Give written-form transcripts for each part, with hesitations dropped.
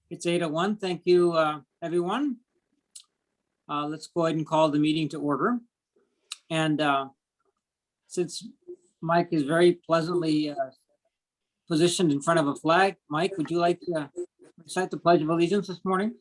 It's 8:01. Thank you, everyone. Let's go ahead and call the meeting to order. And since Mike is very pleasantly positioned in front of a flag, Mike, would you like to recite the Pledge of Allegiance this morning?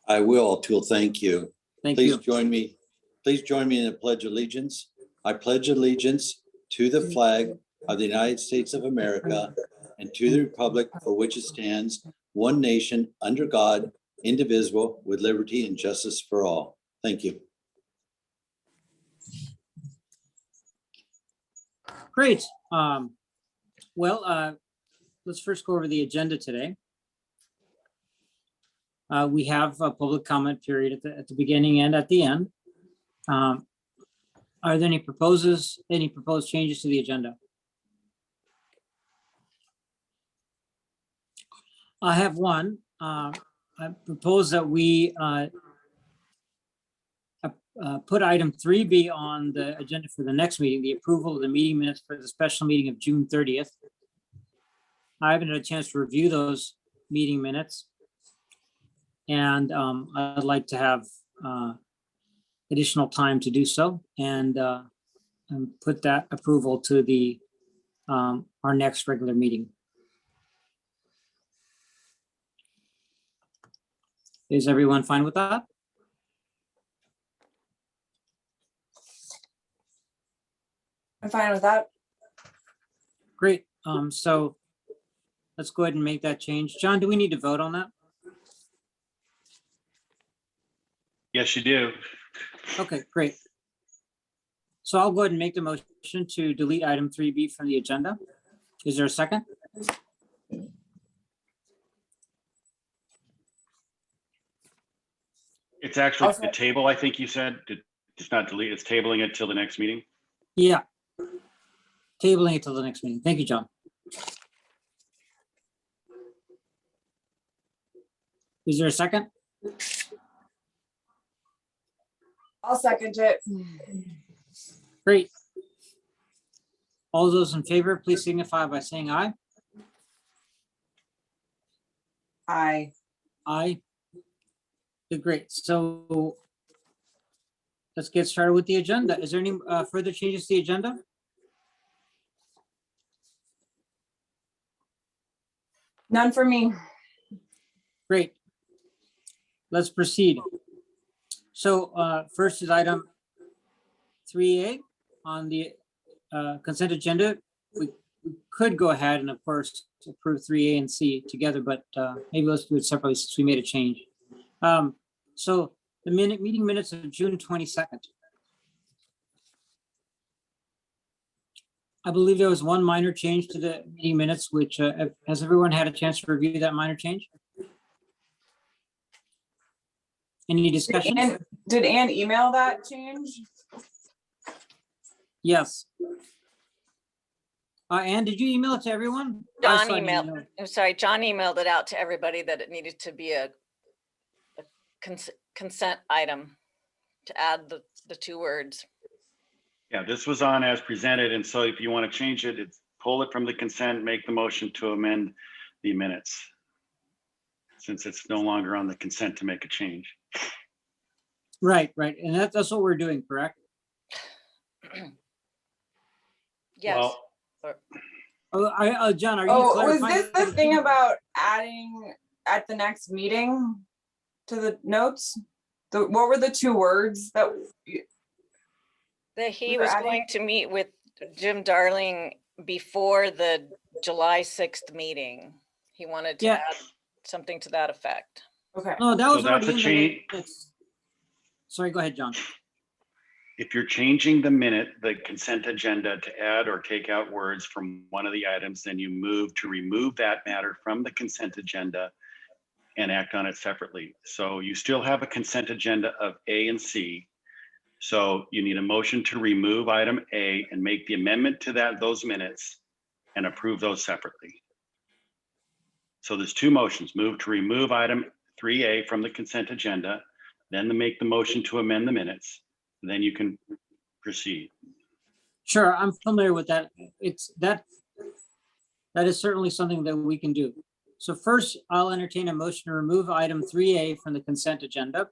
I will, Atul. Thank you. Thank you. Please join me in the Pledge of Allegiance. I pledge allegiance to the flag of the United States of America and to the republic for which it stands, one nation, under God, indivisible, with liberty and justice for all. Thank you. Great. Let's first go over the agenda today. We have a public comment period at the beginning and at the end. Are there any proposed changes to the agenda? I have one. I propose that we put item 3B on the agenda for the next meeting, the approval of the meeting minutes for the special meeting of June 30th. I haven't had a chance to review those meeting minutes. And I'd like to have additional time to do so and put that approval to the our next regular meeting. Is everyone fine with that? I'm fine with that. Great. So let's go ahead and make that change. John, do we need to vote on that? Yes, you do. Okay, great. So I'll go ahead and make the motion to delete item 3B from the agenda. Is there a second? It's actually the table, I think you said. It's not delete, it's tabling it till the next meeting. Yeah. Tabling it till the next meeting. Thank you, John. Is there a second? I'll second it. Great. All those in favor, please signify by saying aye. Aye. Aye. Okay, great. So let's get started with the agenda. Is there any further changes to the agenda? None for me. Great. Let's proceed. So first is item 3A on the consent agenda. We could go ahead and of course approve 3A and C together, but maybe let's do it separately since we made a change. So the meeting minutes of June 22nd. I believe there was one minor change to the meeting minutes, which has everyone had a chance to review that minor change? Any discussion? Did Ann email that change? Yes. Ann, did you email it to everyone? John emailed, I'm sorry, John emailed it out to everybody that it needed to be a consent item to add the two words. Yeah, this was on as presented. And so if you want to change it, pull it from the consent, make the motion to amend the minutes, since it's no longer on the consent to make a change. Right. And that's what we're doing, correct? Yes. Well, John, are you Oh, clarifying? was this the thing about adding at the next meeting to the notes? What were the two words that? That he We were was adding- going to meet with Jim Darling before the July 6th meeting. He wanted to Yeah. add something to that effect. Okay. No, that So was that's already a in change. the minutes. Sorry, go ahead, John. if you're changing the consent agenda to add or take out words from one of the items, then you move to remove that matter from the consent agenda and act on it separately. So you still have a consent agenda of A and C. So you need a motion to remove item A and make the amendment to those minutes and approve those separately. So there's two motions: move to remove item 3A from the consent agenda, then to make the motion to amend the minutes. Then you can proceed. Sure, I'm familiar with that. That is certainly something that we can do. So first, I'll entertain a motion to remove item 3A from the consent agenda.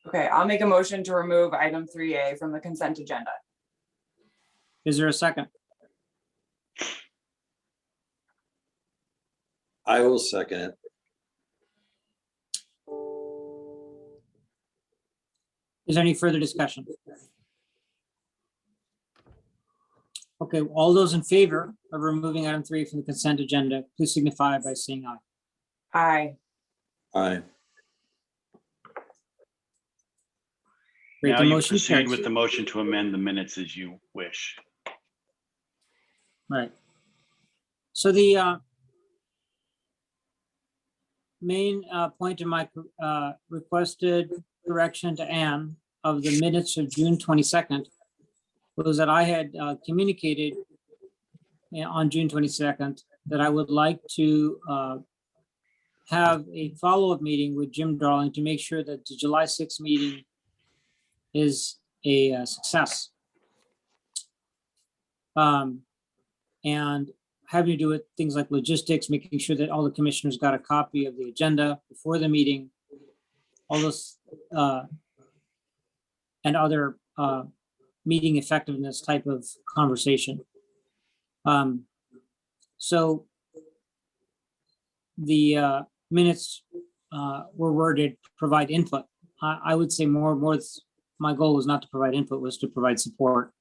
Okay, I'll make a motion to remove item 3A from the consent agenda. Is there a second? I will second it. Is there any further discussion? Okay, all those in favor of removing item 3 from the consent agenda, please signify by saying aye. Aye. Aye. Great, Now the you motion proceed carries. with the motion to amend the minutes as you wish. Right. So the main point of my requested correction to Anne of the minutes of June 22nd was that I had communicated on June 22nd that I would like to have a follow-up meeting with Jim Darling to make sure that the July 6th meeting is a success. And having to do with things like logistics, making sure that all the commissioners got a copy of the agenda before the meeting, all those and other meeting effectiveness type of conversation. So the minutes were worded to provide input. I would say more, my goal was not to provide input, was to provide support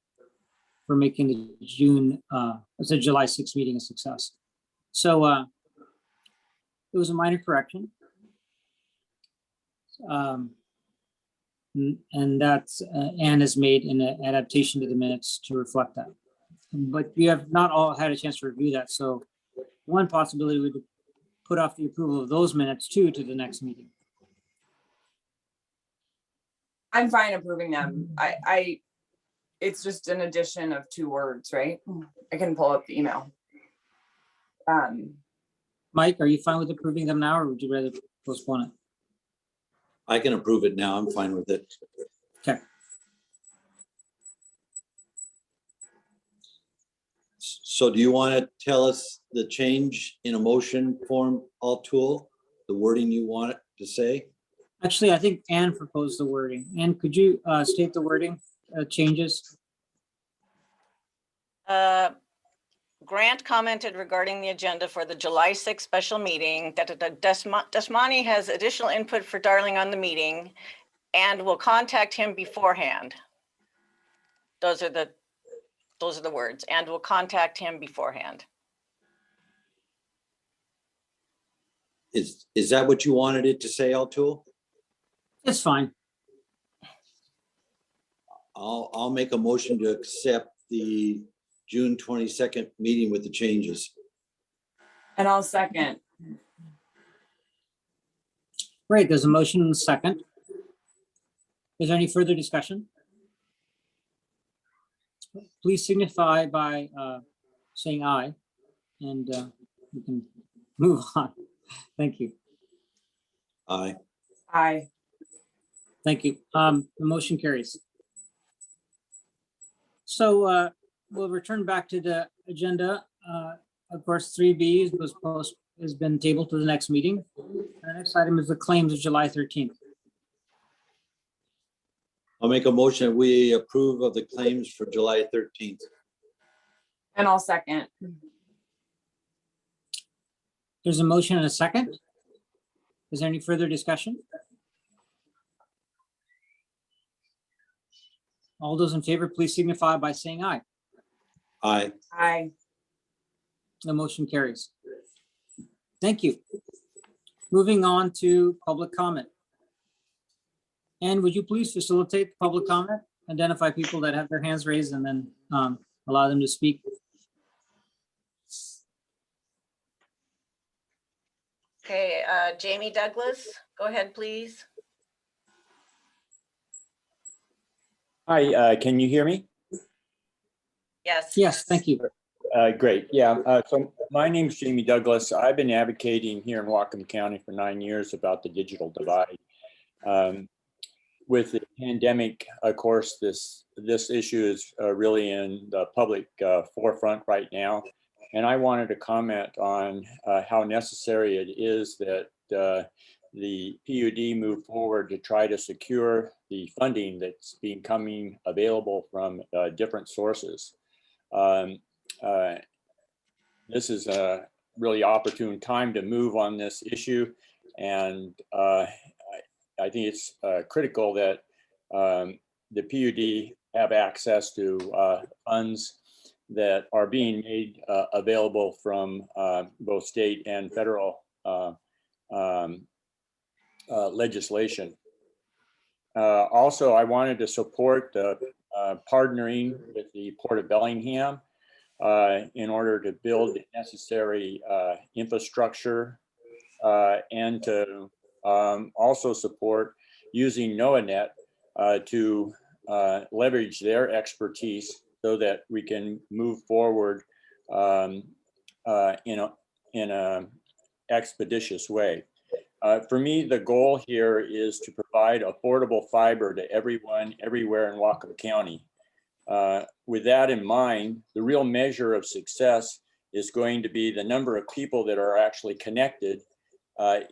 for making the July 6th meeting a success. So it was a minor correction. And that's, Anne has made an adaptation to the minutes to reflect that. But we have not all had a chance to review that. So one possibility would put off the approval of those minutes too to the next meeting. I'm fine approving them. It's just an addition of 2 words, right? I can pull up the email. Mike, are you fine with approving them now, or would you rather postpone it? I can approve it now. I'm fine with it. Okay. So do you want to tell us the change in a motion form, all tool, the wording you want it to say? Actually, I think Anne proposed the wording. Anne, could you state the wording changes? Grant commented regarding the agenda for the July 6th special meeting that Desmani has additional input for Darling on the meeting and will contact him beforehand. Those are the words, and will contact him beforehand. Is that what you wanted it to say, all tool? It's fine. I'll make a motion to accept the June 22nd meeting with the changes. And I'll second. Great, there's a motion and a second. Is there any further discussion? Please signify by saying aye, and we can move on. Thank you. Aye. Aye. Thank you. The motion carries. So we'll return back to the agenda. Of course, 3B has been tabled to the next meeting. The next item is the claims of July 13th. I'll make a motion that we approve of the claims for July 13th. And I'll second. There's a motion and a second. Is there any further discussion? All those in favor, please signify by saying aye. Aye. Aye. The motion carries. Thank you. Moving on to public comment. And would you please facilitate the public comment? Identify people that have their hands raised and then allow them to speak. Okay, Jamie Douglas, go ahead, please. Hi, can you hear me? Yes. Yes, thank you. Great, yeah. So my name's Jamie Douglas. I've been advocating here in Wacom County for 9 years about the digital divide. with the pandemic, of course, this issue is really in the public forefront right now. And I wanted to comment on how necessary it is that the PUD move forward to try to secure the funding that's becoming available from different sources. This is a really opportune time to move on this issue. And I think it's critical that the PUD have access to funds that are being made available from both state and federal legislation. Also, I wanted to support partnering with the Port of Bellingham in order to build the necessary infrastructure and to also support using NOAANet to leverage their expertise so that we can move forward in a expeditious way. For me, the goal here is to provide affordable fiber to everyone, everywhere in Wacom County. With that in mind, the real measure of success is going to be the number of people that are actually connected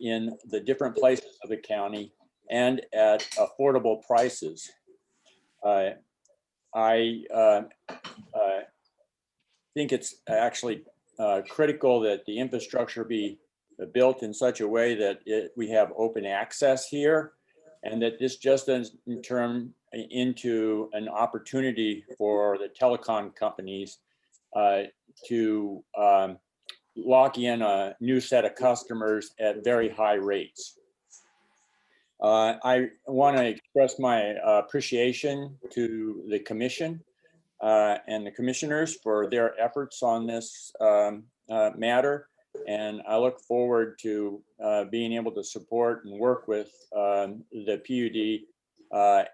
in the different places of the county and at affordable prices. I think it's actually critical that the infrastructure be built in such a way that we have open access here, and that this just doesn't turn into an opportunity for the telecom companies to lock in a new set of customers at very high rates. I want to express my appreciation to the commission and the commissioners for their efforts on this matter. And I look forward to being able to support and work with the PUD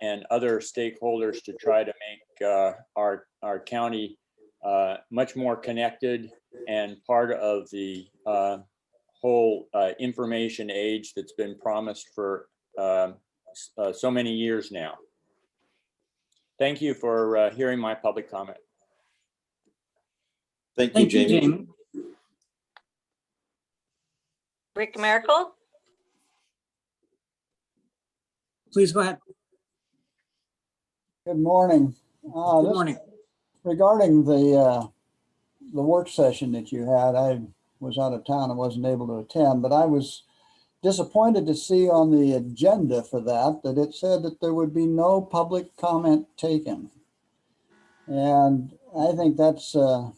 and other stakeholders to try to make our county much more connected and part of the whole information age that's been promised for so many years now. Thank you for hearing my public comment. Thank you, Thank you, Jamie. Jamie. Rick Miracle? Please go ahead. Good morning. Good morning. Regarding the work session that you had, I was out of town and wasn't able to attend, but I was disappointed to see on the agenda for that it said that there would be no public comment taken. And I think that's a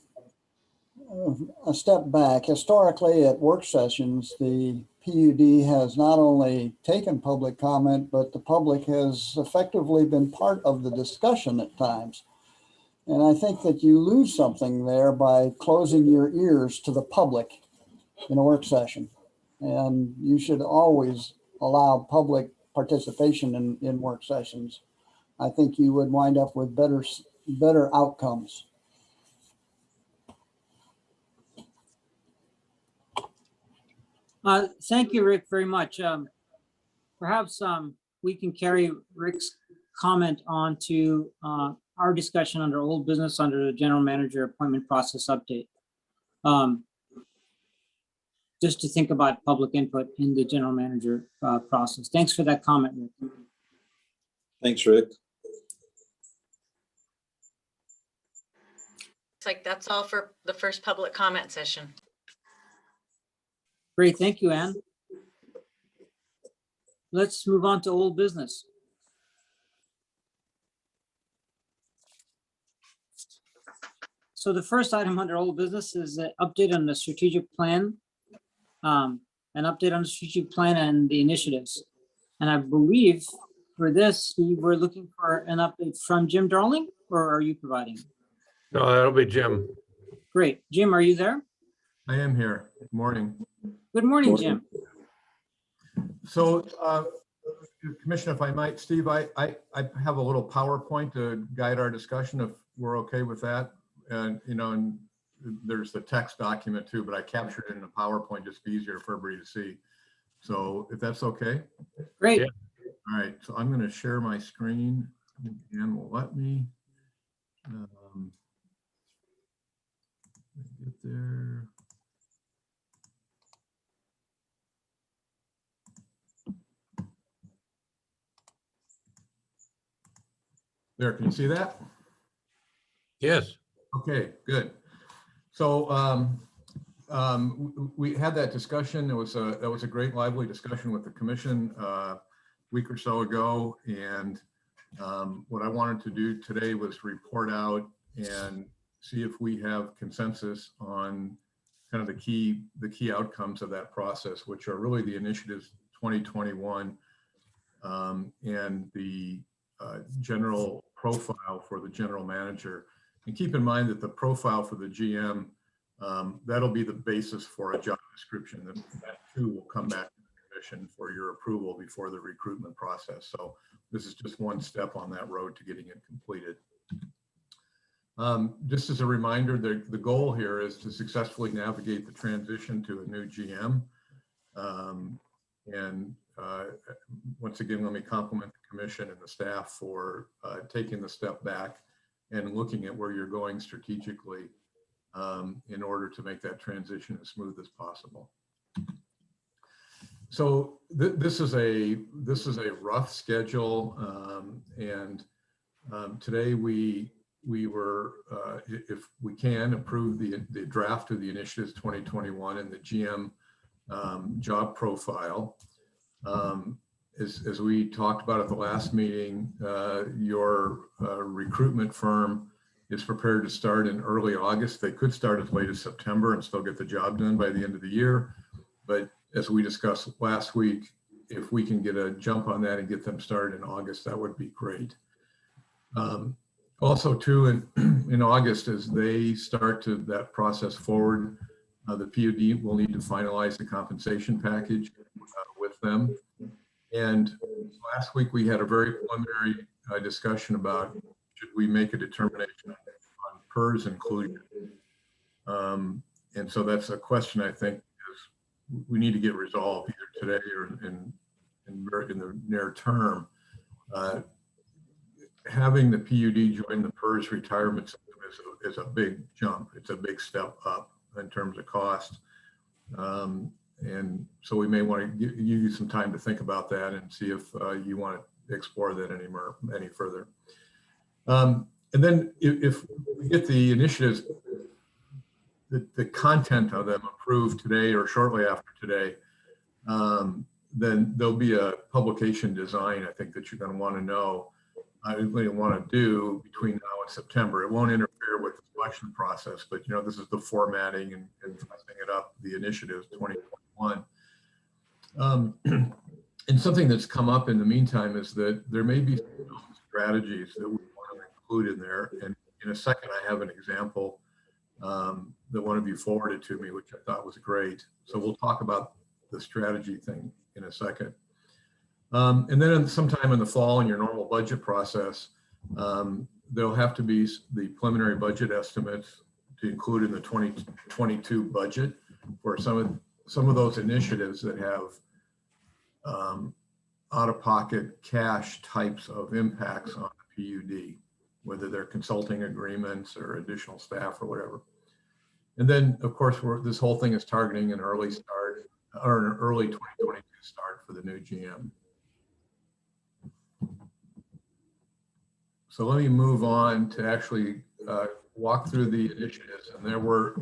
step back. Historically, at work sessions, the PUD has not only taken public comment, but the public has effectively been part of the discussion at times. And I think that you lose something there by closing your ears to the public in a work session. And you should always allow public participation in work sessions. I think you would wind up with better outcomes. Thank you, Rick, very much. Perhaps we can carry Rick's comment on to our discussion under old business under the general manager appointment process update. Just to think about public input in the general manager process. Thanks for that comment, Rick. Thanks, Rick. It's like that's all for the first public comment session. Great, thank you, Ann. Let's move on to old business. So the first item under old business is an update on the strategic plan, an update on the strategic plan and the initiatives. And I believe for this, we were looking for an update from Jim Darling, or are you providing? No, that'll be Jim. Great. Jim, are you there? I am here. Good morning. Good morning, Jim. So, Commissioner, if I might, Steve, I have a little PowerPoint to guide our discussion if we're okay with that. And, you know, and there's the text document too, but I captured it in a PowerPoint just to be easier for everybody to see. So if that's okay. Great. Yeah. All right, so I'm going to share my screen. Ann will let me. Get there. There, can you see that? Yes. Okay, good. So we had that discussion. That was a great lively discussion with the commission a week or so ago. And what I wanted to do today was report out and see if we have consensus on kind of the key outcomes of that process, which are really the initiatives 2021 and the general profile for the general manager. And keep in mind that the profile for the GM, that'll be the basis for a job description. That too will come back to the commission for your approval before the recruitment process. So this is just one step on that road to getting it completed. Just as a reminder, the goal here is to successfully navigate the transition to a new GM. Once again, let me compliment the commission and the staff for taking the step back and looking at where you're going strategically in order to make that transition as smooth as possible. So this is a rough schedule, and today we were, if we can, approve the draft of the initiatives 2021 and the GM job profile. As we talked about at the last meeting, your recruitment firm is prepared to start in early August. They could start as late as September and still get the job done by the end of the year. But as we discussed last week, if we can get a jump on that and get them started in August, that would be great. Also too, in August, as they start to that process forward, the PUD will need to finalize the compensation package with them. And last week we had a very preliminary discussion about should we make a determination on PERS inclusion. And so that's a question I think is we need to get resolved either today or in the near term. Having the PUD join the PERS retirement system is a big jump. It's a big step up in terms of cost. And so we may want to give you some time to think about that and see if you want to explore that any further. And then if we get the initiatives, the content of them approved today or shortly after today, then there'll be a publication design, I think, that you're going to want to know. I really want to do between now and September. It won't interfere with the selection process, but this is the formatting and dressing it up, the initiatives 2021. And something that's come up in the meantime is that there may be some strategies that we want to include in there. And in a second, I have an example that one of you forwarded to me, which I thought was great. So we'll talk about the strategy thing in a second. And then sometime in the fall in your normal budget process, there'll have to be the preliminary budget estimates to include in the 2022 budget for some of those initiatives that have out-of-pocket cash types of impacts on the PUD, whether they're consulting agreements or additional staff or whatever. And then, of course, this whole thing is targeting an early start or an early 2022 start for the new GM. So let me move on to actually walk through the initiatives, and there were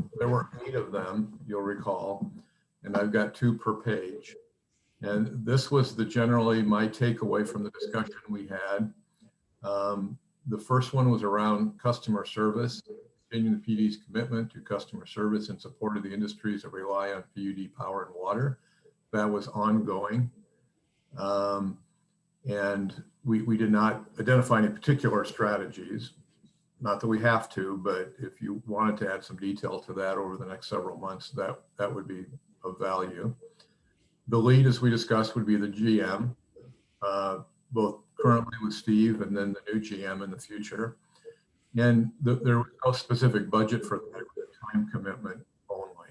8 of them, you'll recall, and I've got 2 per page. And this was generally my takeaway from the discussion we had. The first one was around customer service, continuing the PUD's commitment to customer service in support of the industries that rely on PUD power and water. That was ongoing. And we did not identify any particular strategies, not that we have to, but if you wanted to add some detail to that over the next several months, that would be of value. The lead, as we discussed, would be the GM, both currently with Steve and then the new GM in the future. And there was no specific budget for that, time commitment only.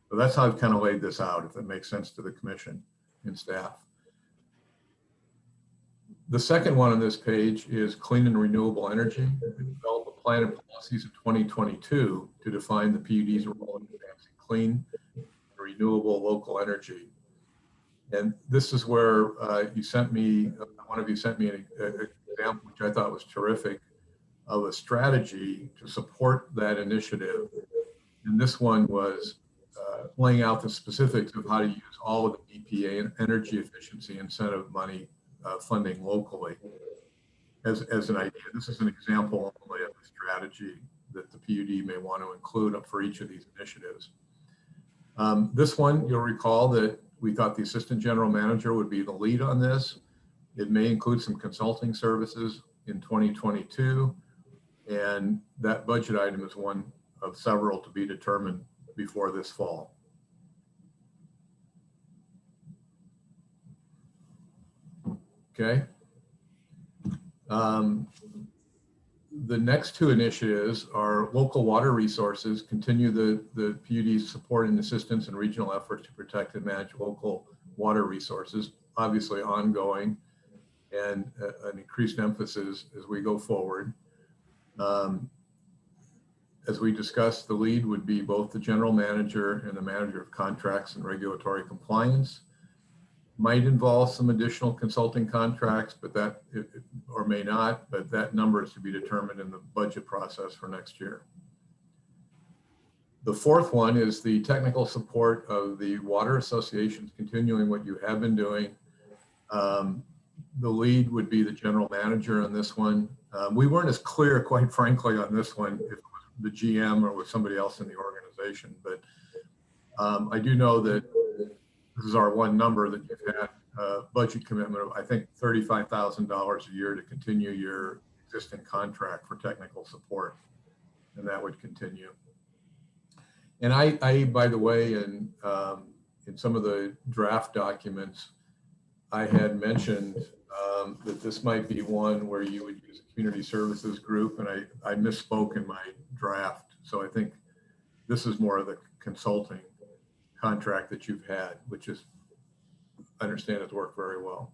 So that's how I've kind of laid this out, if it makes sense to the commission and staff. The second one on this page is clean and renewable energy. Develop a plan and policies in 2022 to define the PUD's role in advancing clean and renewable local energy. And this is where you sent me, one of you sent me an example, which I thought was terrific, of a strategy to support that initiative. And this one was laying out the specifics of how to use all of the EPA and energy efficiency incentive money funding locally as an idea. This is an example only of a strategy that the PUD may want to include for each of these initiatives. This one, you'll recall that we thought the assistant general manager would be the lead on this. It may include some consulting services in 2022. And that budget item is one of several to be determined before this fall. Okay. The next two initiatives are local water resources, continue the PUD's support and assistance in regional efforts to protect and manage local water resources, obviously ongoing, and an increased emphasis as we go forward. As we discussed, the lead would be both the general manager and the manager of contracts and regulatory compliance. Might involve some additional consulting contracts, but that, or may not, but that number is to be determined in the budget process for next year. The fourth one is the technical support of the water associations, continuing what you have been doing. The lead would be the general manager on this one. We weren't as clear, quite frankly, on this one, if it was the GM or with somebody else in the organization, but I do know that this is our one number that you've had a budget commitment of, I think, $35,000 a year to continue your existing contract for technical support, and that would continue. And I by the way, in some of the draft documents, I had mentioned that this might be one where you would use a community services group, and I misspoke in my draft. So I think this is more of the consulting contract that you've had, which is, I understand, has worked very well.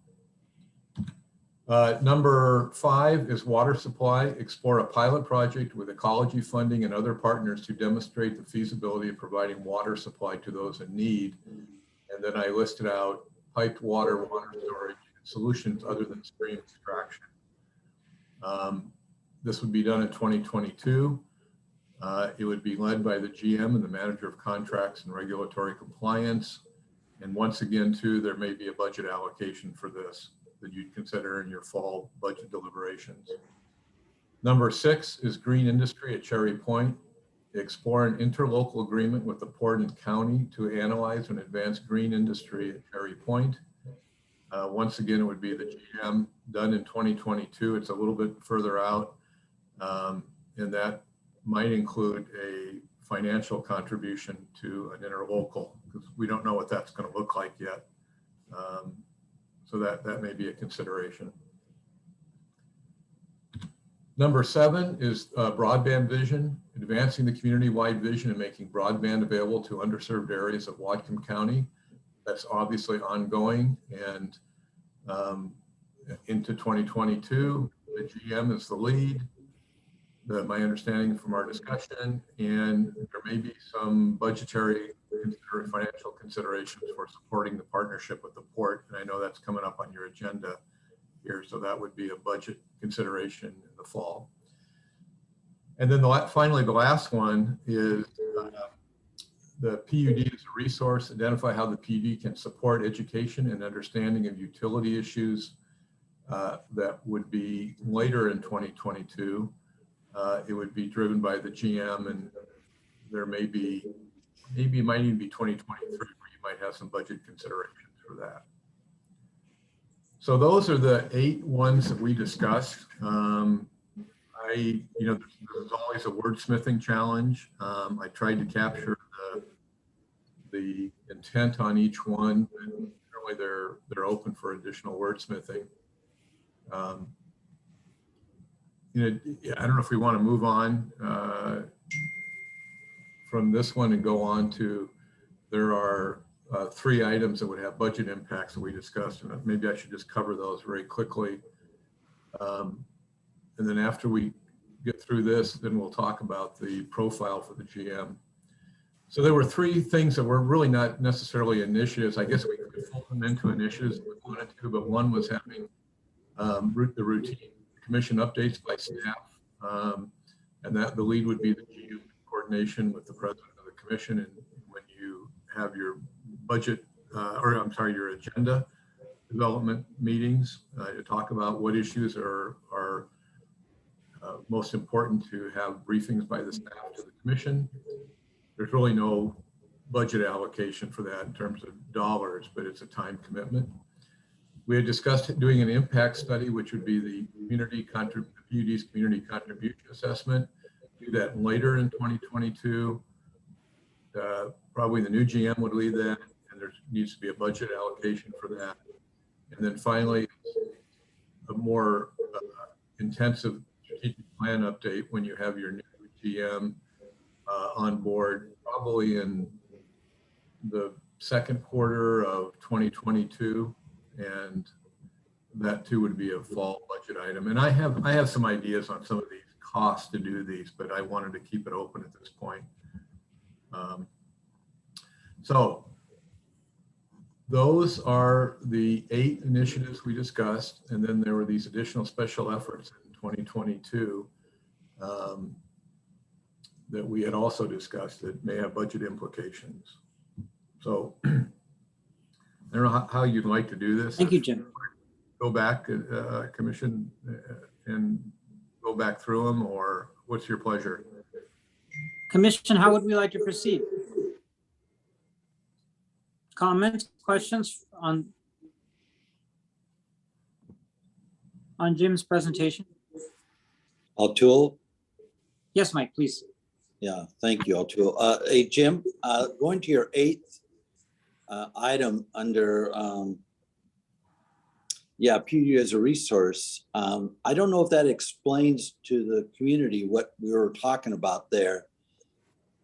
Number 5 is water supply. Explore a pilot project with ecology funding and other partners to demonstrate the feasibility of providing water supply to those in need. And then I listed out piped water, water storage, and solutions other than stream extraction. This would be done in 2022. It would be led by the GM and the manager of contracts and regulatory compliance. And once again, too, there may be a budget allocation for this that you'd consider in your fall budget deliberations. Number 6 is green industry at Cherry Point. Explore an interlocal agreement with the port and county to analyze and advance green industry at Cherry Point. Once again, it would be the GM, done in 2022. It's a little bit further out, and that might include a financial contribution to an interlocal, because we don't know what that's going to look like yet. So that may be a consideration. Number 7 is broadband vision, advancing the community-wide vision and making broadband available to underserved areas of Whatcom County. That's obviously ongoing, and into 2022, the GM is the lead. My understanding from our discussion, and there may be some budgetary financial considerations for supporting the partnership with the port. And I know that's coming up on your agenda here. So that would be a budget consideration in the fall. And then finally, the last one is the PUD as a resource, identify how the PUD can support education and understanding of utility issues. That would be later in 2022. It would be driven by the GM, and there may be, maybe it might even be 2023 where you might have some budget considerations for that. So those are the 8 ones that we discussed. There's always a wordsmithing challenge. I tried to capture the intent on each one, and really they're open for additional wordsmithing. I don't know if we want to move on from this one and go on to, there are 3 items that would have budget impacts that we discussed, and maybe I should just cover those very quickly. And then after we get through this, then we'll talk about the profile for the GM. So there were three things that were really not necessarily initiatives. I guess we could fold them into initiatives if we wanted to, but one was having the routine commission updates by staff. And that the lead would be the GM coordination with the president of the commission. And when you have your budget, your agenda development meetings to talk about what issues are most important to have briefings by the staff to the commission. There's really no budget allocation for that in terms of dollars, but it's a time commitment. We had discussed doing an impact study, which would be the PUD's community contribution assessment. Do that later in 2022. Probably the new GM would lead that, and there needs to be a budget allocation for that. And then finally, a more intensive strategic plan update when you have your new GM on board, probably in the second quarter of 2022. And that too would be a fall budget item. And I have some ideas on some of these costs to do these, but I wanted to keep it open at this point. So those are the 8 initiatives we discussed. And then there were these additional special efforts in 2022 that we had also discussed that may have budget implications. So I don't know how you'd like to do this. Thank you, Jim. Go back, commission, and go back through them, or what's your pleasure? Commission, how would we like to proceed? Comments, questions on Jim's presentation? O'Toole? Yes, Mike, please. Yeah, thank you, O'Toole. Hey, Jim, going to your 8th item under, PUD as a resource. I don't know if that explains to the community what we were talking about there.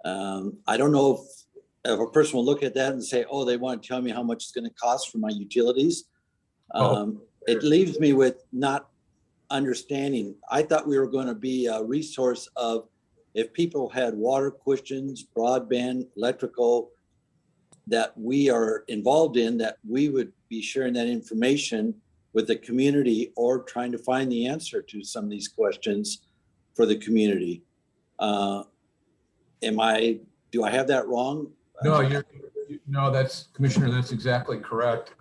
I don't know if a person will look at that and say, oh, they want to tell me how much it's going to cost for my utilities. It leaves me with not understanding. I thought we were going to be a resource of if people had water questions, broadband, electrical, that we are involved in, that we would be sharing that information with the community or trying to find the answer to some of these questions for the community. Do I have that wrong? No, that's Commissioner, that's exactly correct.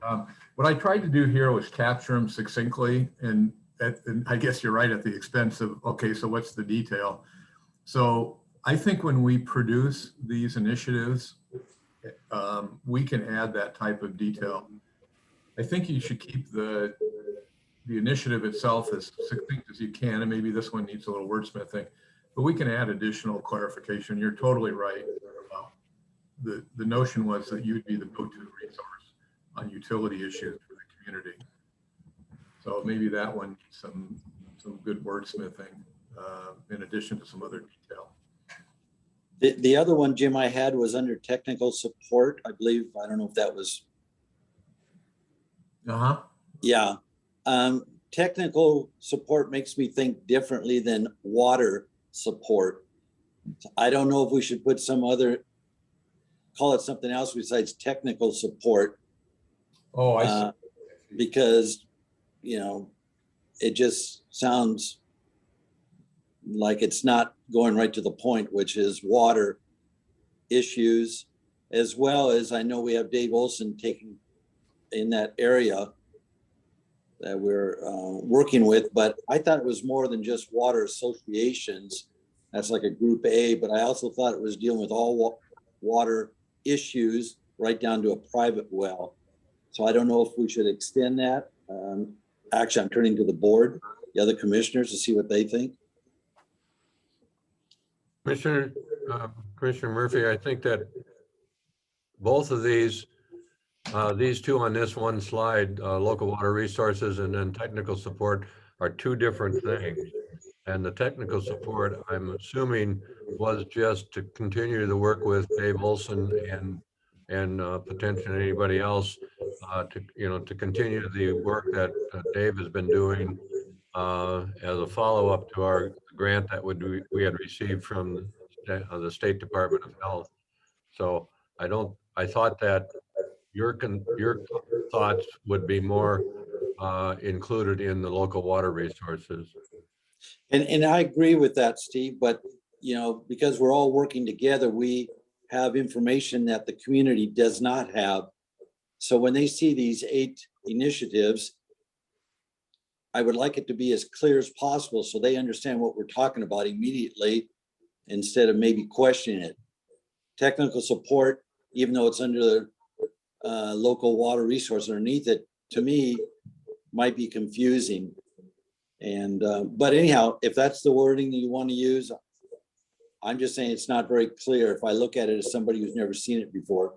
What I tried to do here was capture them succinctly, and I guess you're right, at the expense of, okay, so what's the detail? So I think when we produce these initiatives, we can add that type of detail. I think you should keep the initiative itself as succinct as you can, and maybe this one needs a little wordsmithing, but we can add additional clarification. You're totally right. The notion was that you'd be the go-to resource on utility issues for the community. So maybe that one needs some good wordsmithing in addition to some other detail. The other one, Jim, I had was under technical support. I believe, I don't know if that was. Yeah. Technical support makes me think differently than water support. I don't know if we should put some other, call it something else besides technical support. Oh, I see. Because, it just sounds like it's not going right to the point, which is water issues, as well as I know we have Dave Olson taking in that area that we're working with, but I thought it was more than just water associations. That's like a group A, but I also thought it was dealing with all water issues right down to a private well. So I don't know if we should extend that. Actually, I'm turning to the board, the other commissioners, to see what they think. Commissioner Murphy, I think that both of these two on this one slide, local water resources and then technical support, are two different things. And the technical support, I'm assuming, was just to continue to work with Dave Olson and potentially anybody else to continue the work that Dave has been doing as a follow-up to our grant that we had received from the State Department of Health. So I thought that your thoughts would be more included in the local water resources. And I agree with that, Steve, but you know, because we're all working together, we have information that the community does not have. So when they see these 8 initiatives, I would like it to be as clear as possible so they understand what we're talking about immediately instead of maybe questioning it. Technical support, even though it's under the local water resource underneath it, to me, might be confusing. And, but anyhow, if that's the wording that you want to use, I'm just saying it's not very clear. If I look at it as somebody who's never seen it before,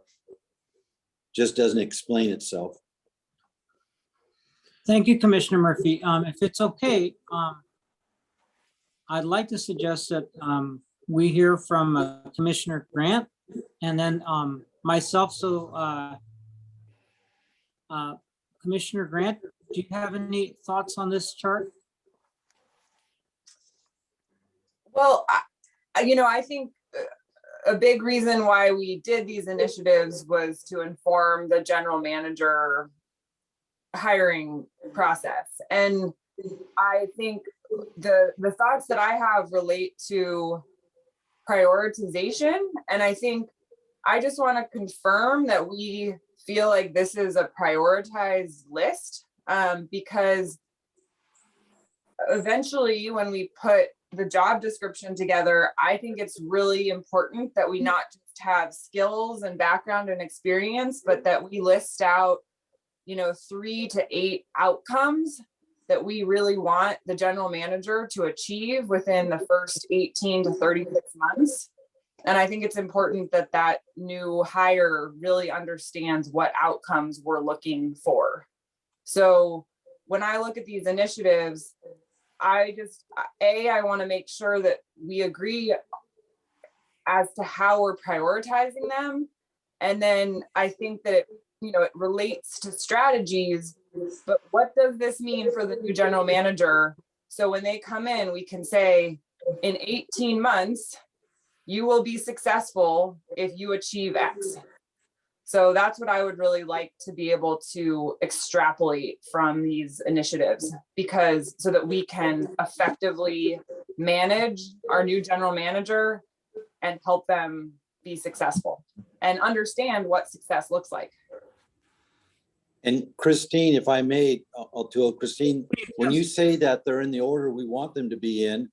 just doesn't explain itself. Thank you, Commissioner Murphy. If it's okay, I'd like to suggest that we hear from Commissioner Grant and then myself. So Commissioner Grant, do you have any thoughts on this chart? Well, I think a big reason why we did these initiatives was to inform the general manager hiring process. And I think the thoughts that I have relate to prioritization. And I think I just want to confirm that we feel like this is a prioritized list, because eventually when we put the job description together, I think it's really important that we not just have skills and background and experience, but that we list out, 3 to 8 outcomes that we really want the general manager to achieve within the first 18 to 36 months. And I think it's important that that new hire really understands what outcomes we're looking for. So when I look at these initiatives, I want to make sure that we agree as to how we're prioritizing them. And then I think that it relates to strategies, but what does this mean for the new general manager? So when they come in, we can say, in 18 months, you will be successful if you achieve X. So that's what I would really like to be able to extrapolate from these initiatives, because so that we can effectively manage our new general manager and help them be successful and understand what success looks like. And Christine, if I may, Christine, when you say that they're in the order we want them to be in,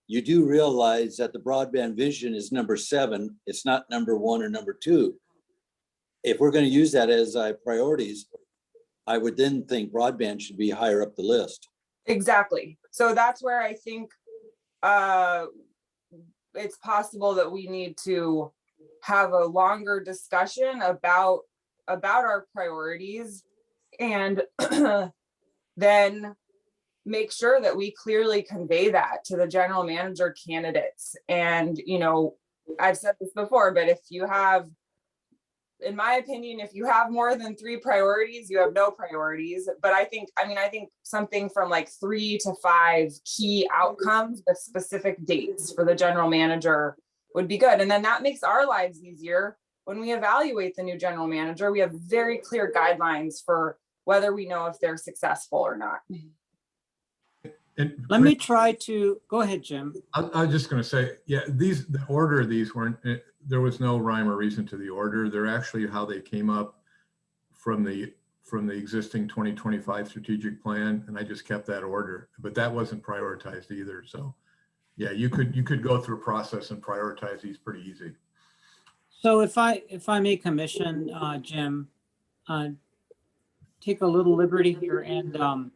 you do realize that the broadband vision is number 7. It's not number 1 or number 2. If we're going to use that as priorities, I would then think broadband should be higher up the list. Exactly. So that's where I think it's possible that we need to have a longer discussion about our priorities, and then make sure that we clearly convey that to the general manager candidates. And, I've said this before, but if you have, in my opinion, if you have more than 3 priorities, you have no priorities. But I think something from like 3 to 5 key outcomes with specific dates for the general manager would be good. And then that makes our lives easier. When we evaluate the new general manager, we have very clear guidelines for whether we know if they're successful or not. And Let me try to, go ahead, Jim. I was just going to say, yeah, the order of these weren't, there was no rhyme or reason to the order. They're actually how they came up from the existing 2025 strategic plan. And I just kept that order, but that wasn't prioritized either. So yeah, you could go through a process and prioritize these pretty easy. So if I may commission, Jim, take a little liberty here and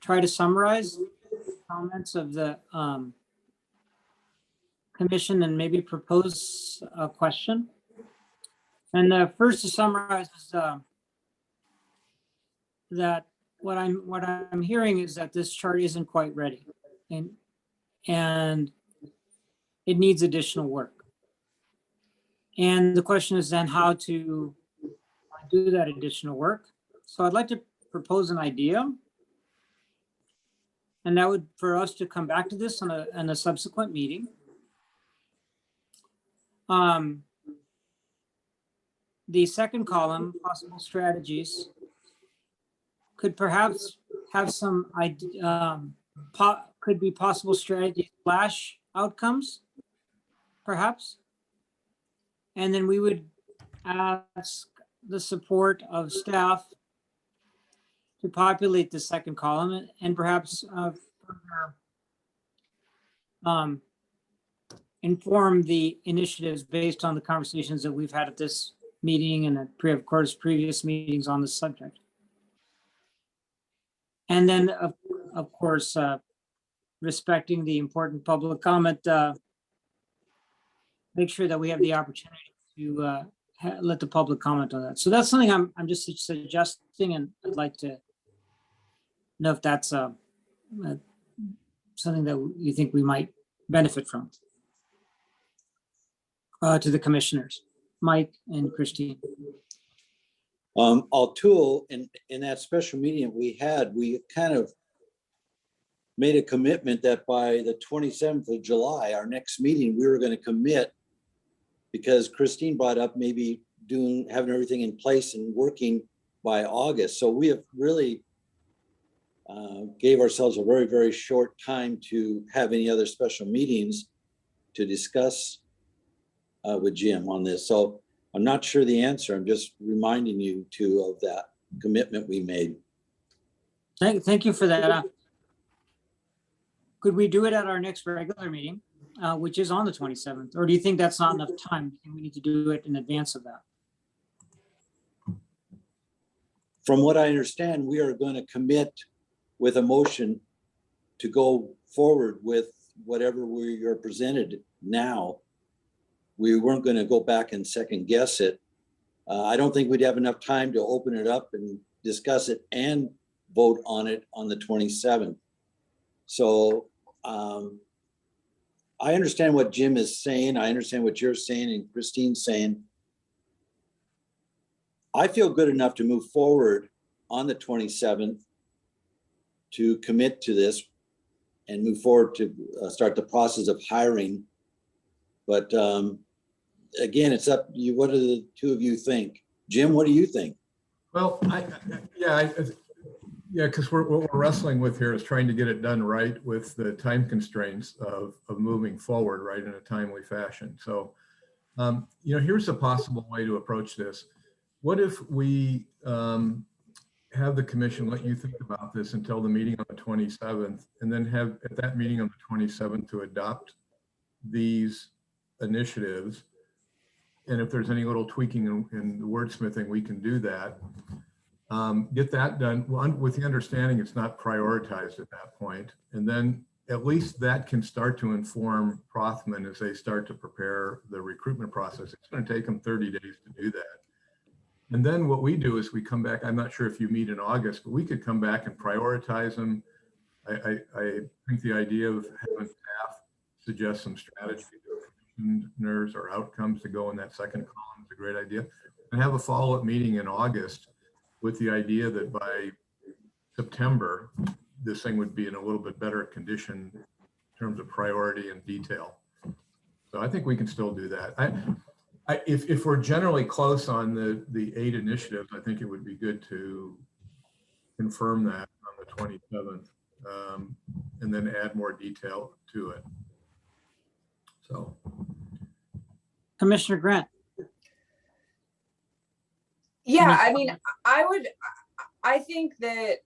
try to summarize comments of the commission and maybe propose a question. And first to summarize is that what I'm hearing is that this chart isn't quite ready, and it needs additional work. And the question is then how to do that additional work. So I'd like to propose an idea. And that would, for us to come back to this on a subsequent meeting. The second column, possible strategies, could perhaps have some could be possible strategies / outcomes, perhaps. And then we would ask the support of staff to populate the second column and perhaps further inform the initiatives based on the conversations that we've had at this meeting and of course previous meetings on the subject. And then of course, respecting the important public comment, make sure that we have the opportunity to let the public comment on that. So that's something I'm just suggesting, and I'd like to know if that's something that you think we might benefit from. To the commissioners, Mike and Christine. O'Toole, in that special meeting we had, we kind of made a commitment that by the 27th of July, our next meeting, we were going to commit, because Christine brought up maybe having everything in place and working by August. So we have really gave ourselves a very, very short time to have any other special meetings to discuss with Jim on this. So I'm not sure the answer. I'm just reminding you of that commitment we made. Thank you for that. Could we do it at our next regular meeting, which is on the 27th? Or do you think that's not enough time? Do you think we need to do it in advance of that? From what I understand, we are going to commit with a motion to go forward with whatever we are presented now. We weren't going to go back and second guess it. I don't think we'd have enough time to open it up and discuss it and vote on it on the 27th. So I understand what Jim is saying. I understand what you're saying and Christine's saying. I feel good enough to move forward on the 27th to commit to this and move forward to start the process of hiring. But again, it's up to you. What do the two of you think? Jim, what do you think? Well, because what we're wrestling with here is trying to get it done right with the time constraints of moving forward, right, in a timely fashion. So, here's a possible way to approach this. What if we have the commission let you think about this until the meeting on the 27th, and then have at that meeting on the 27th to adopt these initiatives? And if there's any little tweaking in the wordsmithing, we can do that. Get that done with the understanding it's not prioritized at that point. And then at least that can start to inform Prothman as they start to prepare the recruitment process. It's going to take them 30 days to do that. And then what we do is we come back. I'm not sure if you meet in August, but we could come back and prioritize them. I think the idea of having staff suggest some strategy or outcomes to go in that second column is a great idea. And have a follow-up meeting in August with the idea that by September, this thing would be in a little bit better condition in terms of priority and detail. So I think we can still do that. If we're generally close on the 8 initiatives, I think it would be good to confirm that on the 27th and then add more detail to it. So, Commissioner Grant. Yeah, I mean, I think that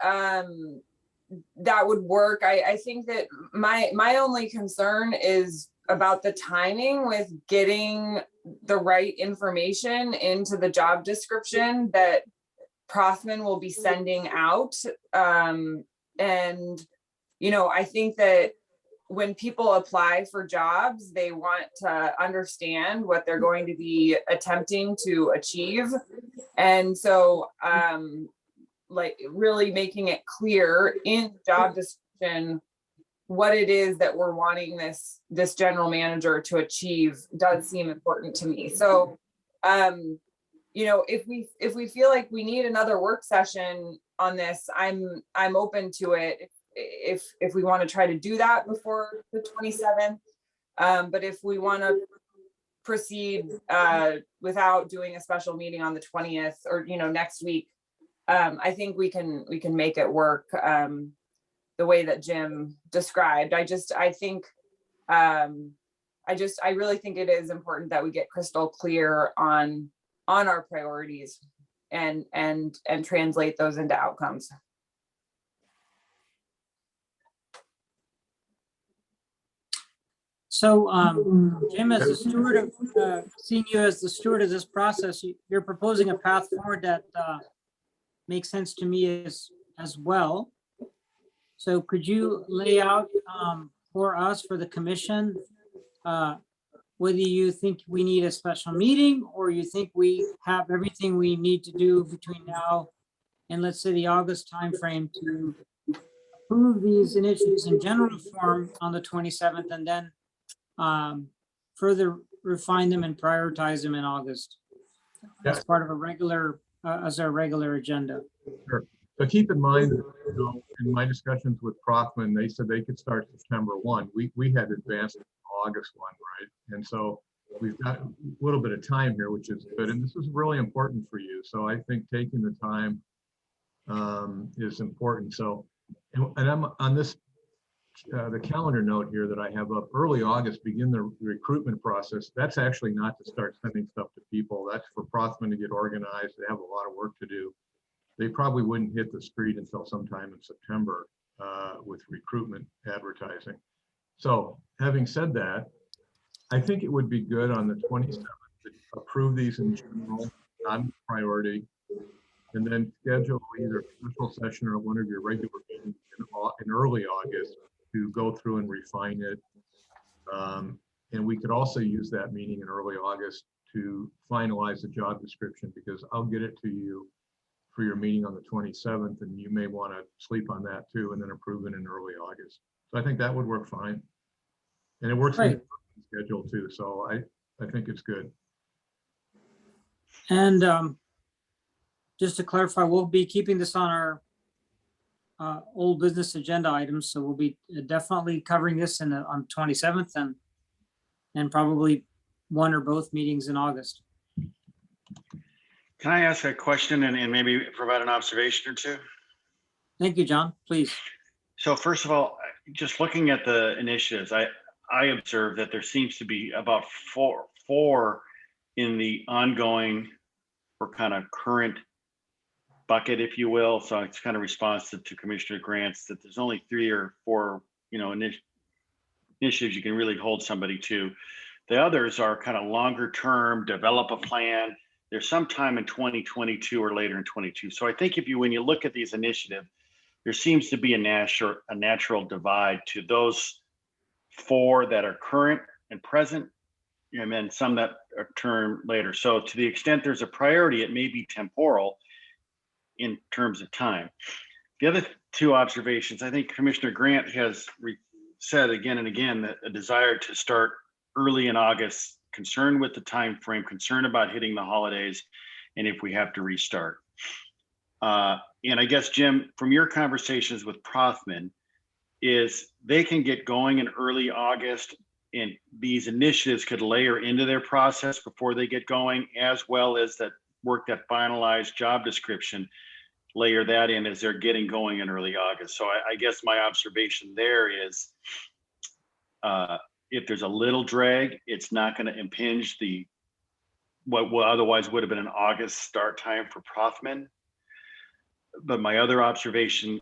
that would work. I think that my only concern is about the timing with getting the right information into the job description that Prothman will be sending out. And, I think that when people apply for jobs, they want to understand what they're going to be attempting to achieve. And so, like really making it clear in job description what it is that we're wanting this general manager to achieve does seem important to me. So, if we feel like we need another work session on this, I'm open to it. if we want to try to do that before the 27th. But if we want to proceed without doing a special meeting on the 20th or, next week, I think we can make it work the way that Jim described. I really think it is important that we get crystal clear on our priorities and translate those into outcomes. So, Jim, as the steward of, seeing you as the steward of this process, you're proposing a path forward that makes sense to me as well. So could you lay out for us, for the commission, whether you think we need a special meeting or you think we have everything we need to do between now and, let's say, the August timeframe to approve these initiatives in general form on the 27th and then further refine them and prioritize them in August as part of a regular, as our regular agenda. Sure. So keep in mind, in my discussions with Prothman, they said they could start September 1. We had advanced to August 1, right? And so we've got a little bit of time here, which is good. And this is really important for you. So I think taking the time is important. So, and I'm on this, the calendar note here that I have up, early August, begin the recruitment process. That's actually not to start sending stuff to people. That's for Prothman to get organized. They have a lot of work to do. They probably wouldn't hit the street until sometime in September with recruitment advertising. So having said that, I think it would be good on the 27th to approve these in general, non priority, and then schedule either a special session or one of your regular meetings in early August to go through and refine it. And we could also use that meeting in early August to finalize the job description, because I'll get it to you for your meeting on the 27th, and you may want to sleep on that too, and then approve it in early August. So I think that would work fine. And it works in the schedule too. So I think it's good. And just to clarify, we'll be keeping this on our old business agenda items. So we'll be definitely covering this on 27th and probably one or both meetings in August. Can I ask a question and maybe provide an observation or two? Thank you, John, please. So first of all, just looking at the initiatives, I observed that there seems to be about four in the ongoing or kind of current bucket, if you will. So it's kind of responsive to Commissioner Grant's, that there's only 3 or 4, initiatives you can really hold somebody to. The others are kind of longer term, develop a plan. There's some time in 2022 or later in 22. So I think when you look at these initiatives, there seems to be a natural divide to those 4 that are current and present, and then some that are term later. So to the extent there's a priority, it may be temporal in terms of time. The other 2 observations, I think Commissioner Grant has said again and again that a desire to start early in August, concerned with the time frame, concerned about hitting the holidays, and if we have to restart. And I guess, Jim, from your conversations with Prothman, is they can get going in early August, and these initiatives could layer into their process before they get going, as well as that work, that finalized job description, layer that in as they're getting going in early August. So I guess my observation there is, if there's a little drag, it's not going to impinge what otherwise would have been an August start time for Prothman. But my other observation,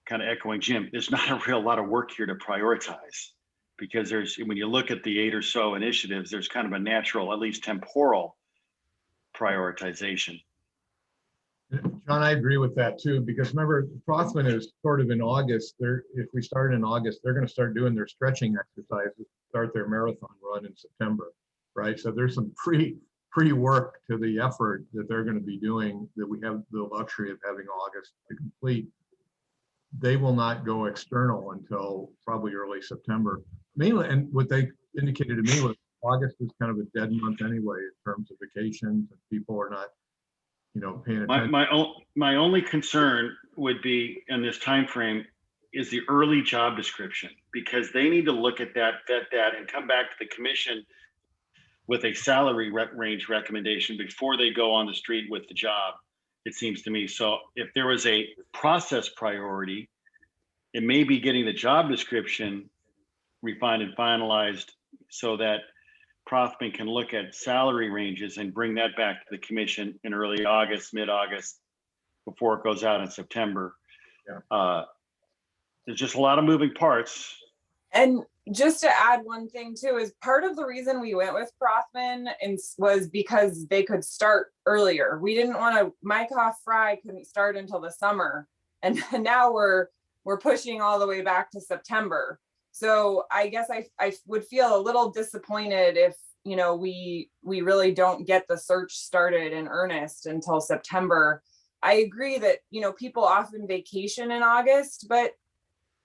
kind of echoing Jim, there's not a real lot of work here to prioritize, because when you look at the 8 or so initiatives, there's kind of a natural, at least temporal prioritization. John, I agree with that too, because remember, Prothman is sort of in August. If we start in August, they're going to start doing their stretching exercises, start their marathon run in September, right? So there's some pre-work to the effort that they're going to be doing that we have the luxury of having August to complete. They will not go external until probably early September. Mainly, and what they indicated to me was August is kind of a dead month anyway in terms of vacations, and people are not, paying attention. My only concern would be in this time frame, is the early job description, because they need to look at that, vet that, and come back to the commission with a salary range recommendation before they go on the street with the job, it seems to me. So if there was a process priority, it may be getting the job description refined and finalized so that Prothman can look at salary ranges and bring that back to the commission in early August, mid-August, before it goes out in September. Yeah. There's just a lot of moving parts. And just to add one thing too, is part of the reason we went with Prothman was because they could start earlier. We didn't want to, Mycroft Fry couldn't start until the summer. And now we're pushing all the way back to September. So I guess I would feel a little disappointed if, you know, we really don't get the search started in earnest until September. I agree that, you know, people often vacation in August, but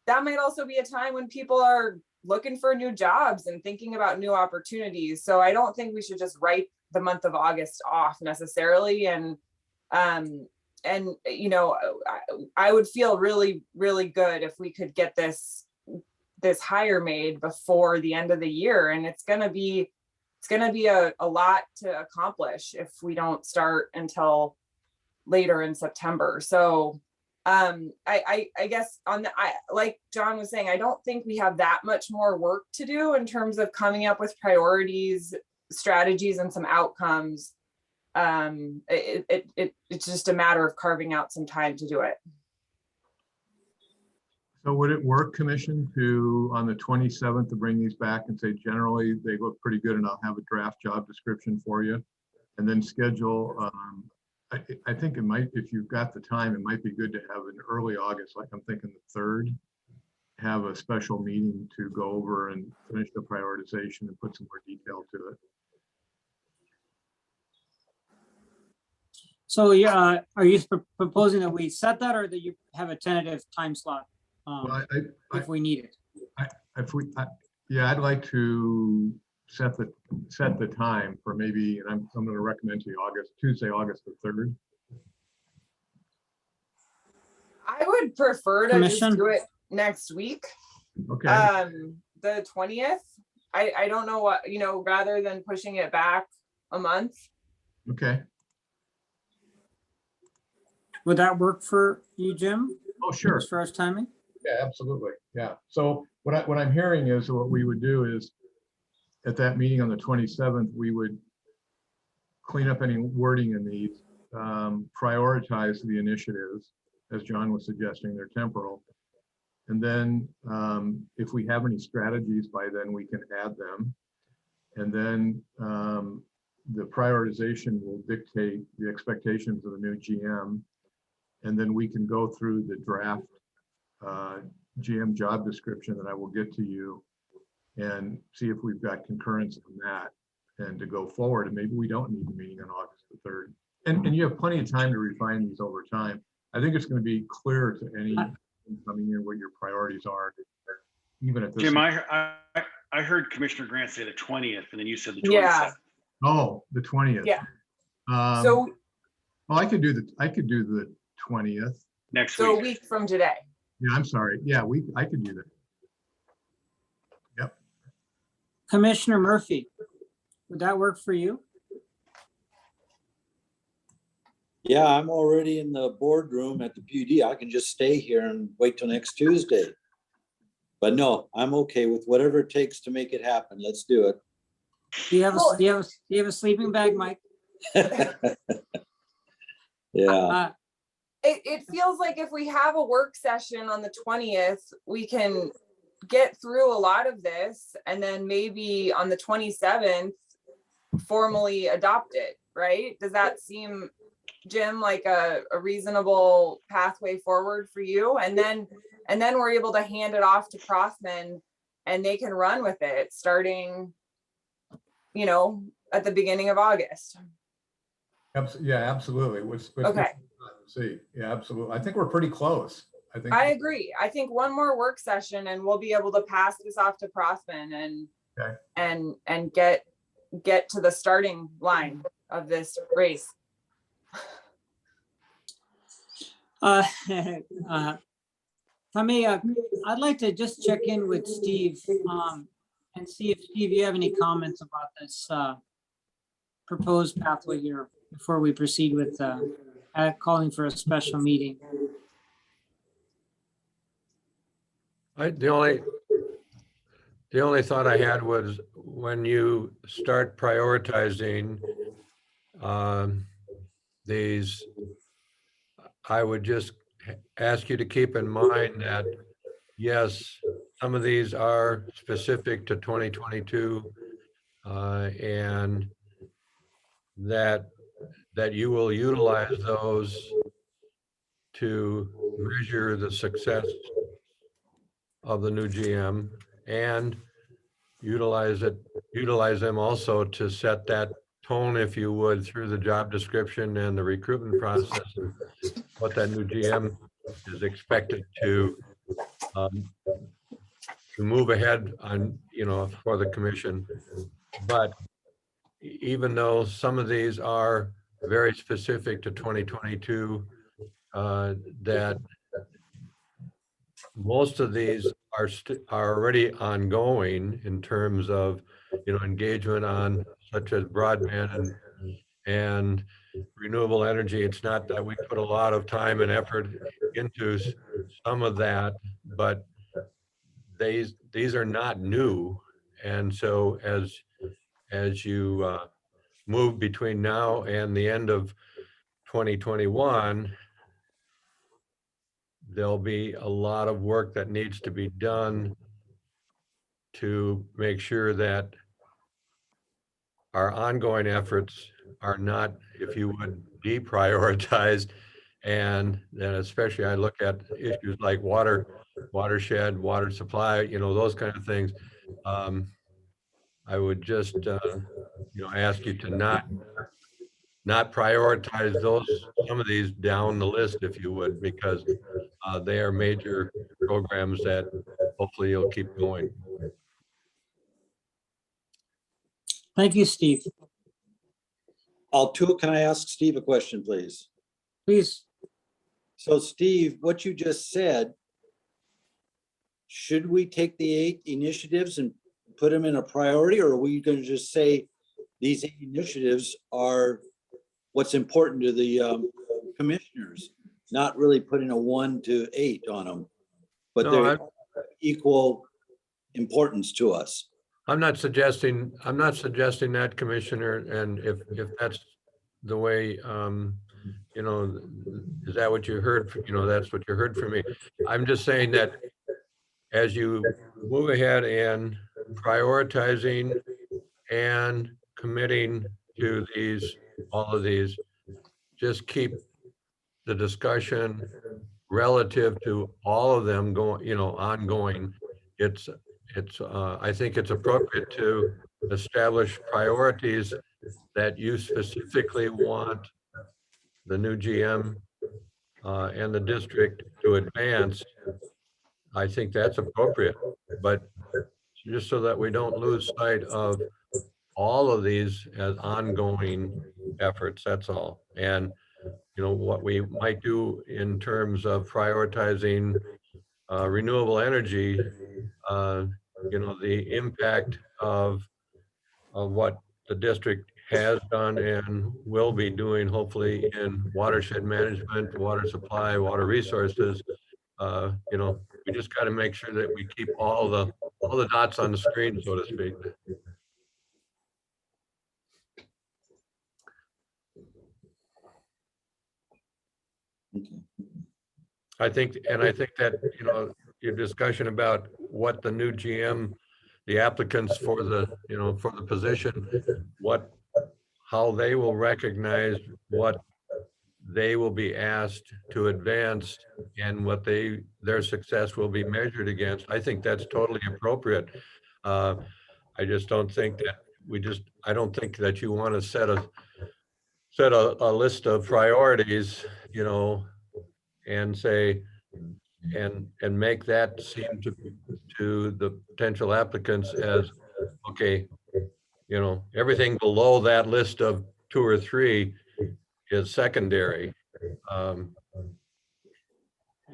that might also be a time when people are looking for new jobs and thinking about new opportunities. So I don't think we should just write the month of August off necessarily. And you know, I would feel really, really good if we could get this hire made before the end of the year. And it's gonna be a lot to accomplish if we don't start until later in September. So I guess like John was saying, I don't think we have that much more work to do in terms of coming up with priorities, strategies, and some outcomes. It's just a matter of carving out some time to do it. So would it work, Commission, to on the 27th to bring these back and say generally they look pretty good, and I'll have a draft job description for you, and then schedule I think it might, if you've got the time, it might be good to have in early August, like I'm thinking the 3rd, have a special meeting to go over and finish the prioritization and put some more detail to it. So yeah, are you proposing that we set that, or that you have a tentative time slot Well, if we need it? Yeah, I'd like to set the time for maybe, and I'm going to recommend to you Tuesday, August the 3rd. I would prefer to just do it next week. Okay. The 20th. I don't know what, you know, rather than pushing it back a month. Okay. Would that work for you, Jim? Oh, sure. As far as timing? Yeah, absolutely. Yeah. So what I'm hearing is what we would do is at that meeting on the 27th, we would clean up any wording in these, prioritize the initiatives, as John was suggesting, they're temporal. And then if we have any strategies by then, we can add them. And then the prioritization will dictate the expectations of the new GM. And then we can go through the draft GM job description that I will get to you and see if we've got concurrence on that and to go forward. And maybe we don't need the meeting on August the 3rd. And you have plenty of time to refine these over time. I think it's going to be clear to any coming in what your priorities are, even at this. Jim, I heard Commissioner Grant say the 20th, and then you said the 27th. Yeah. Oh, the 20th. Yeah. So well, I could do the 20th. Next So week. a week from today. Yeah, I'm sorry. Yeah, I could do that. Yep. Commissioner Murphy, would that work for you? Yeah, I'm already in the boardroom at the PUD. I can just stay here and wait till next Tuesday. But no, I'm okay with whatever it takes to make it happen. Let's do it. Do you have a sleeping bag, Mike? Yeah. It feels like if we have a work session on the 20th, we can get through a lot of this, and then maybe on the 27th formally adopt it, right? Does that seem, Jim, like a reasonable pathway forward for you? And then we're able to hand it off to Prothman and they can run with it starting, you know, at the beginning of August. Yeah, absolutely. Okay. See, yeah, absolutely. I think we're pretty close. I agree. I think one more work session and we'll be able to pass this off to Prothman and get to the starting line of this race. I may, I'd like to just check in with Steve, and see if, Steve, you have any comments about this, proposed pathway here before we proceed with, calling for a special meeting. The only thought I had was when you start prioritizing these, I would just ask you to keep in mind that, yes, some of these are specific to 2022, and that you will utilize those to measure the success of the new GM and utilize them also to set that tone, if you would, through the job description and the recruitment process, and what that new GM is expected to move ahead on, for the commission. But even though some of these are very specific to 2022, that most of these are already ongoing in terms of, engagement on such as broadband and renewable energy. It's not that we put a lot of time and effort into some of that, but these are not new. And so as you move between now and the end of 2021, there'll be a lot of work that needs to be done to make sure that our ongoing efforts are not, if you would, deprioritized. And then especially I look at issues like watershed, water supply, those kind of things. I would just, ask you to not prioritize some of these down the list, if you would, because they are major programs that hopefully you'll keep going. Thank you, Steve. Can I ask Steve a question, please? Please. So Steve, what you just said, should we take the 8 initiatives and put them in a priority, or are we going to just say these 8 initiatives are what's important to the commissioners, not really putting a 1 to 8 on them, but they're equal importance to us? I'm not suggesting that, Commissioner, and if that's the way, is that what you heard? That's what you heard from me. I'm just saying that as you move ahead and prioritizing and committing to all of these, just keep the discussion relative to all of them going, ongoing. I think it's appropriate to establish priorities that you specifically want the new GM and the district to advance. I think that's appropriate, but just so that we don't lose sight of all of these as ongoing efforts, that's all. And, what we might do in terms of prioritizing renewable energy, the impact of what the district has done and will be doing, hopefully, in watershed management, water supply, water resources. We just got to make sure that we keep all the dots on the screen, so to speak. I think that, your discussion about what the new GM, the applicants for the position, how they will recognize what they will be asked to advance and what their success will be measured against. I think that's totally appropriate. I just don't think that I don't think that you want to set a list of priorities, and say, and make that seem to the potential applicants as, okay, everything below that list of 2 or 3 is secondary.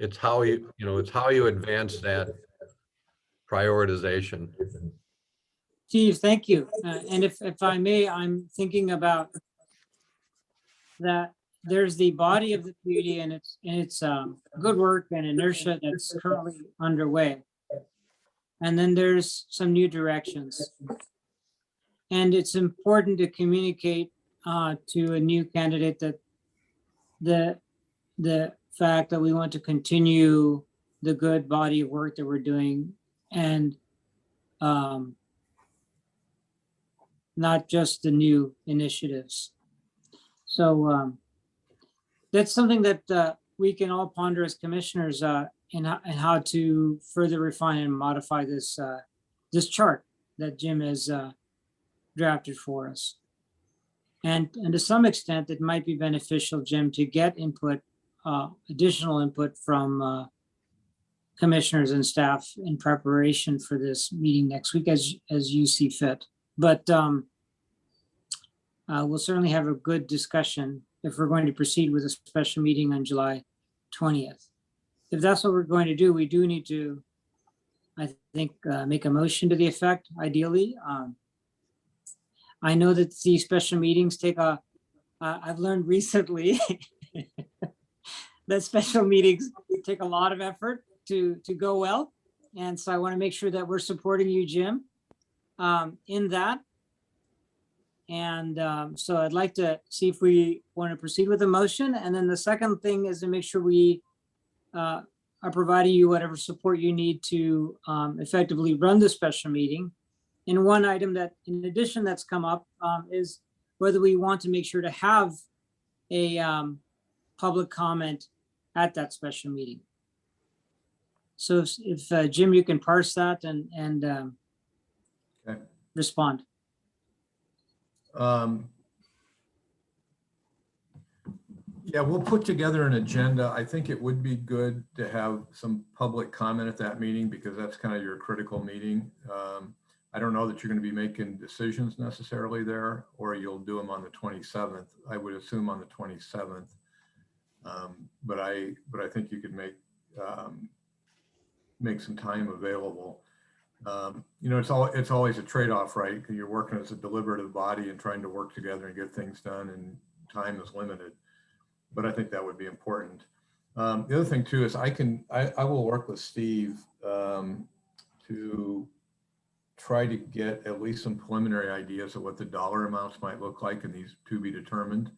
it's how it's how you advance that prioritization. Steve, thank you. And if I may, I'm thinking about that there's the body of the PUD and it's good work and inertia that's currently underway. And then there's some new directions. And it's important to communicate to a new candidate that the fact that we want to continue the good body of work that we're doing and not just the new initiatives. So that's something that we can all ponder as commissioners in how to further refine and modify this this chart that Jim has drafted for us. And to some extent, it might be beneficial, Jim, to get input, additional input from commissioners and staff in preparation for this meeting next week as you see fit. But we'll certainly have a good discussion if we're going to proceed with a special meeting on July 20th. If that's what we're going to do, we do need to, I think, make a motion to the effect, ideally. I know that these special meetings take I've learned recently that special meetings take a lot of effort to go well. And so I want to make sure that we're supporting you, Jim, in that. And so I'd like to see if we want to proceed with the motion. And then the second thing is to make sure we are providing you whatever support you need to effectively run the special meeting. And one item that, in addition, that's come up is whether we want to make sure to have a public comment at that special meeting. So if Jim, you can parse that and Okay. respond. Yeah, we'll put together an agenda. I think it would be good to have some public comment at that meeting because that's kind of your critical meeting. I don't know that you're going to be making decisions necessarily there, or you'll do them on the 27th. I would assume on the 27th. But I think you could make some time available. It's always a trade-off, right? Because you're working as a deliberative body and trying to work together and get things done, and time is limited. But I think that would be important. The other thing too is I will work with Steve to try to get at least some preliminary ideas of what the dollar amounts might look like in these to be determined,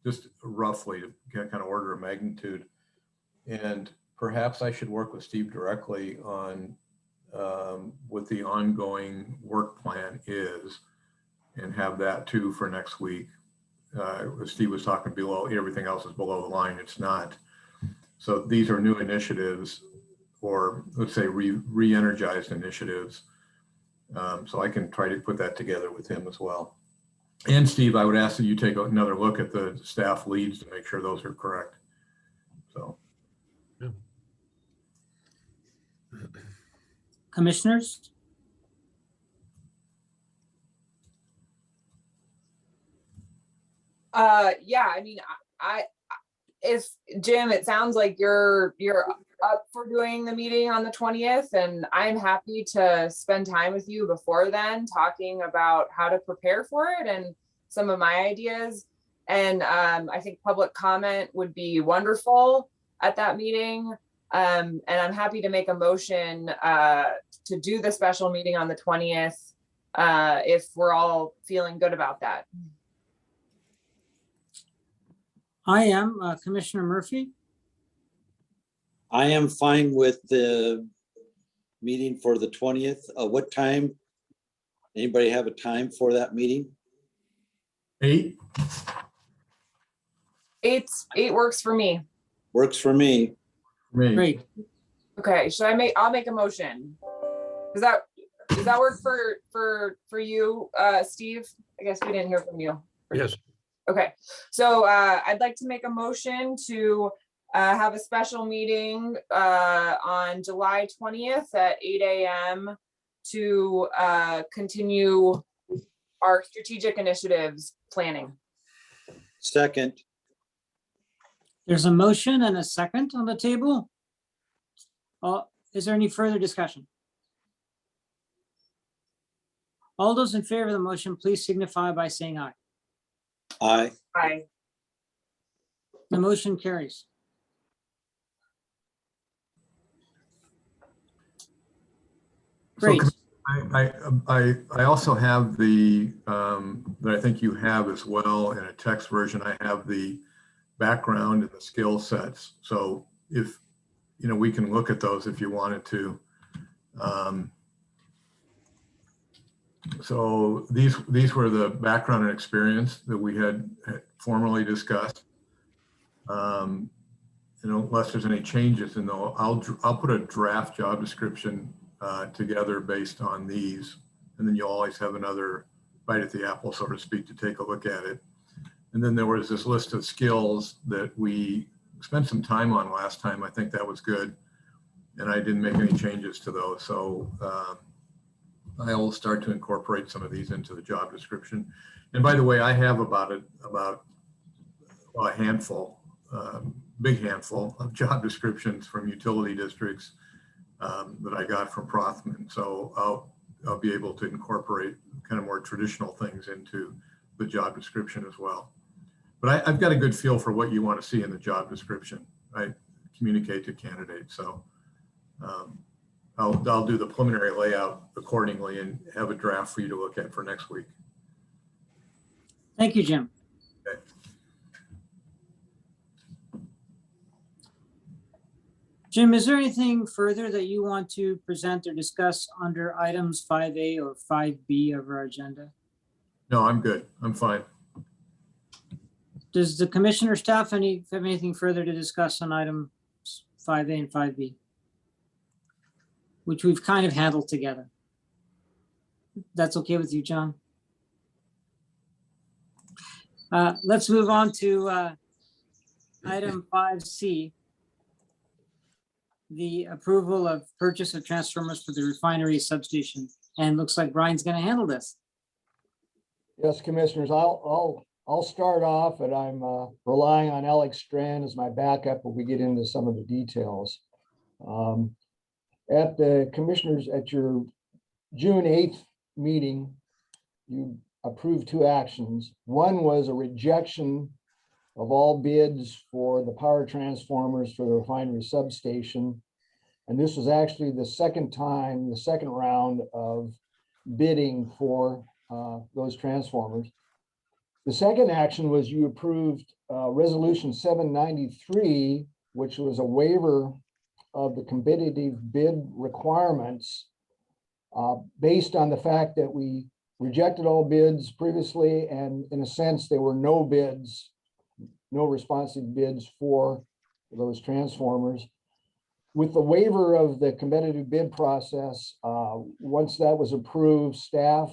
just roughly to get kind of order of magnitude. And perhaps I should work with Steve directly on what the ongoing work plan is and have that too for next week. Steve was talking below, everything else is below the line. It's not. So these are new initiatives, or let's say re-energized initiatives. So I can try to put that together with him as well. And Steve, I would ask that you take another look at the staff leads to make sure those are correct. So. Yeah. Commissioners? Yeah, I mean, if Jim, it sounds like you're up for doing the meeting on the 20th, and I'm happy to spend time with you before then talking about how to prepare for it and some of my ideas. And I think public comment would be wonderful at that meeting. And I'm happy to make a motion to do the special meeting on the 20th if we're all feeling good about that. I am Commissioner Murphy. I am fine with the meeting for the 20th. What time? Anybody have a time for that meeting? 8. 8 works for me. Works for me. Great. Okay, I'll make a motion. Does that work for you, Steve? I guess we didn't hear from you. Yes. Okay, so I'd like to make a motion to have a special meeting on July 20th at 8 a.m. to continue our strategic initiatives planning. Second. There's a motion and a second on the table. Is there any further discussion? All those in favor of the motion, please signify by saying aye. Aye. Aye. The motion carries. So Great. I also have the, that I think you have as well in a text version. I have the background and the skill sets. So if, we can look at those if you wanted to. So these were the background and experience that we had formally discussed. Unless there's any changes in those, I'll put a draft job description together based on these, and then you'll always have another bite at the apple, so to speak, to take a look at it. And then there was this list of skills that we spent some time on last time. I think that was good, and I didn't make any changes to those. So I will start to incorporate some of these into the job description. And by the way, I have about a handful, big handful of job descriptions from utility districts that I got from Prothman. So I'll be able to incorporate kind of more traditional things into the job description as well. But I've got a good feel for what you want to see in the job description. I communicate to candidates. So I'll do the preliminary layout accordingly and have a draft for you to look at for next week. Thank you, Jim. Okay. Jim, is there anything further that you want to present or discuss under items 5A or 5B of our agenda? No, I'm good. I'm fine. Does the commissioner staff have anything further to discuss on items 5A and 5B? Which we've kind of handled together. That's okay with you, John? Let's move on to item 5C. The approval of purchase of transformers for the refinery substation. And looks like Brian's going to handle this. Yes, commissioners, I'll start off, and I'm relying on Alex Strand as my backup when we get into some of the details. At the commissioners, at your June 8th meeting, you approved two actions. One was a rejection of all bids for the power transformers for the refinery substation. And this was actually the second round of bidding for those transformers. The second action was you approved resolution 793, which was a waiver of the competitive bid requirements based on the fact that we rejected all bids previously, and in a sense, there were no responsive bids for those transformers. With the waiver of the competitive bid process, once that was approved, staff,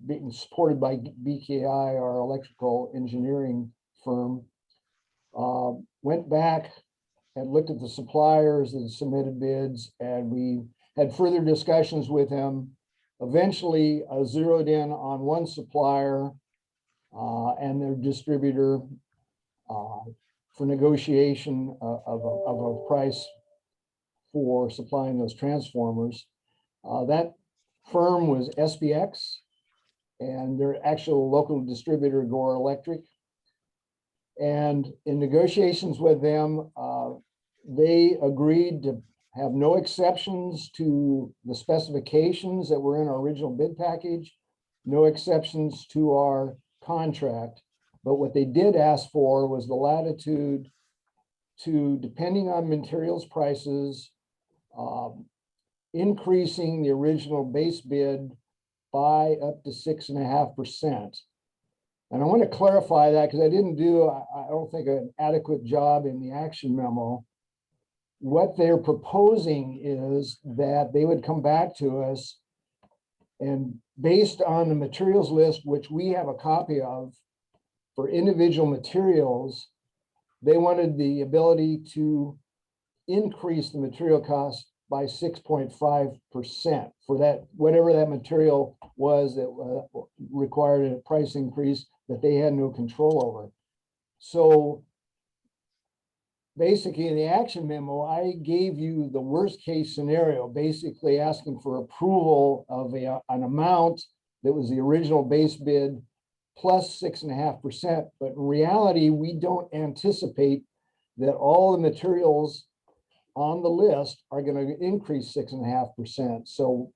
being supported by BKI, our electrical engineering firm, went back and looked at the suppliers that submitted bids, and we had further discussions with them. Eventually zeroed in on one supplier and their distributor for negotiation of a price for supplying those transformers. That firm was SBX, and their actual local distributor, Gore Electric. And in negotiations with them, they agreed to have no exceptions to the specifications that were in our original bid package, no exceptions to our contract. But what they did ask for was the latitude to, depending on materials prices, increasing the original base bid by up to 6.5%. And I want to clarify that because I don't think an adequate job in the action memo. What they're proposing is that they would come back to us, and based on the materials list, which we have a copy of for individual materials, they wanted the ability to increase the material cost by 6.5% for that, whatever that material was that required a price increase that they had no control over. So basically in the action memo, I gave you the worst case scenario, basically asking for approval of an amount that was the original base bid plus 6.5%. But in reality, we don't anticipate that all the materials on the list are going to increase 6.5%. So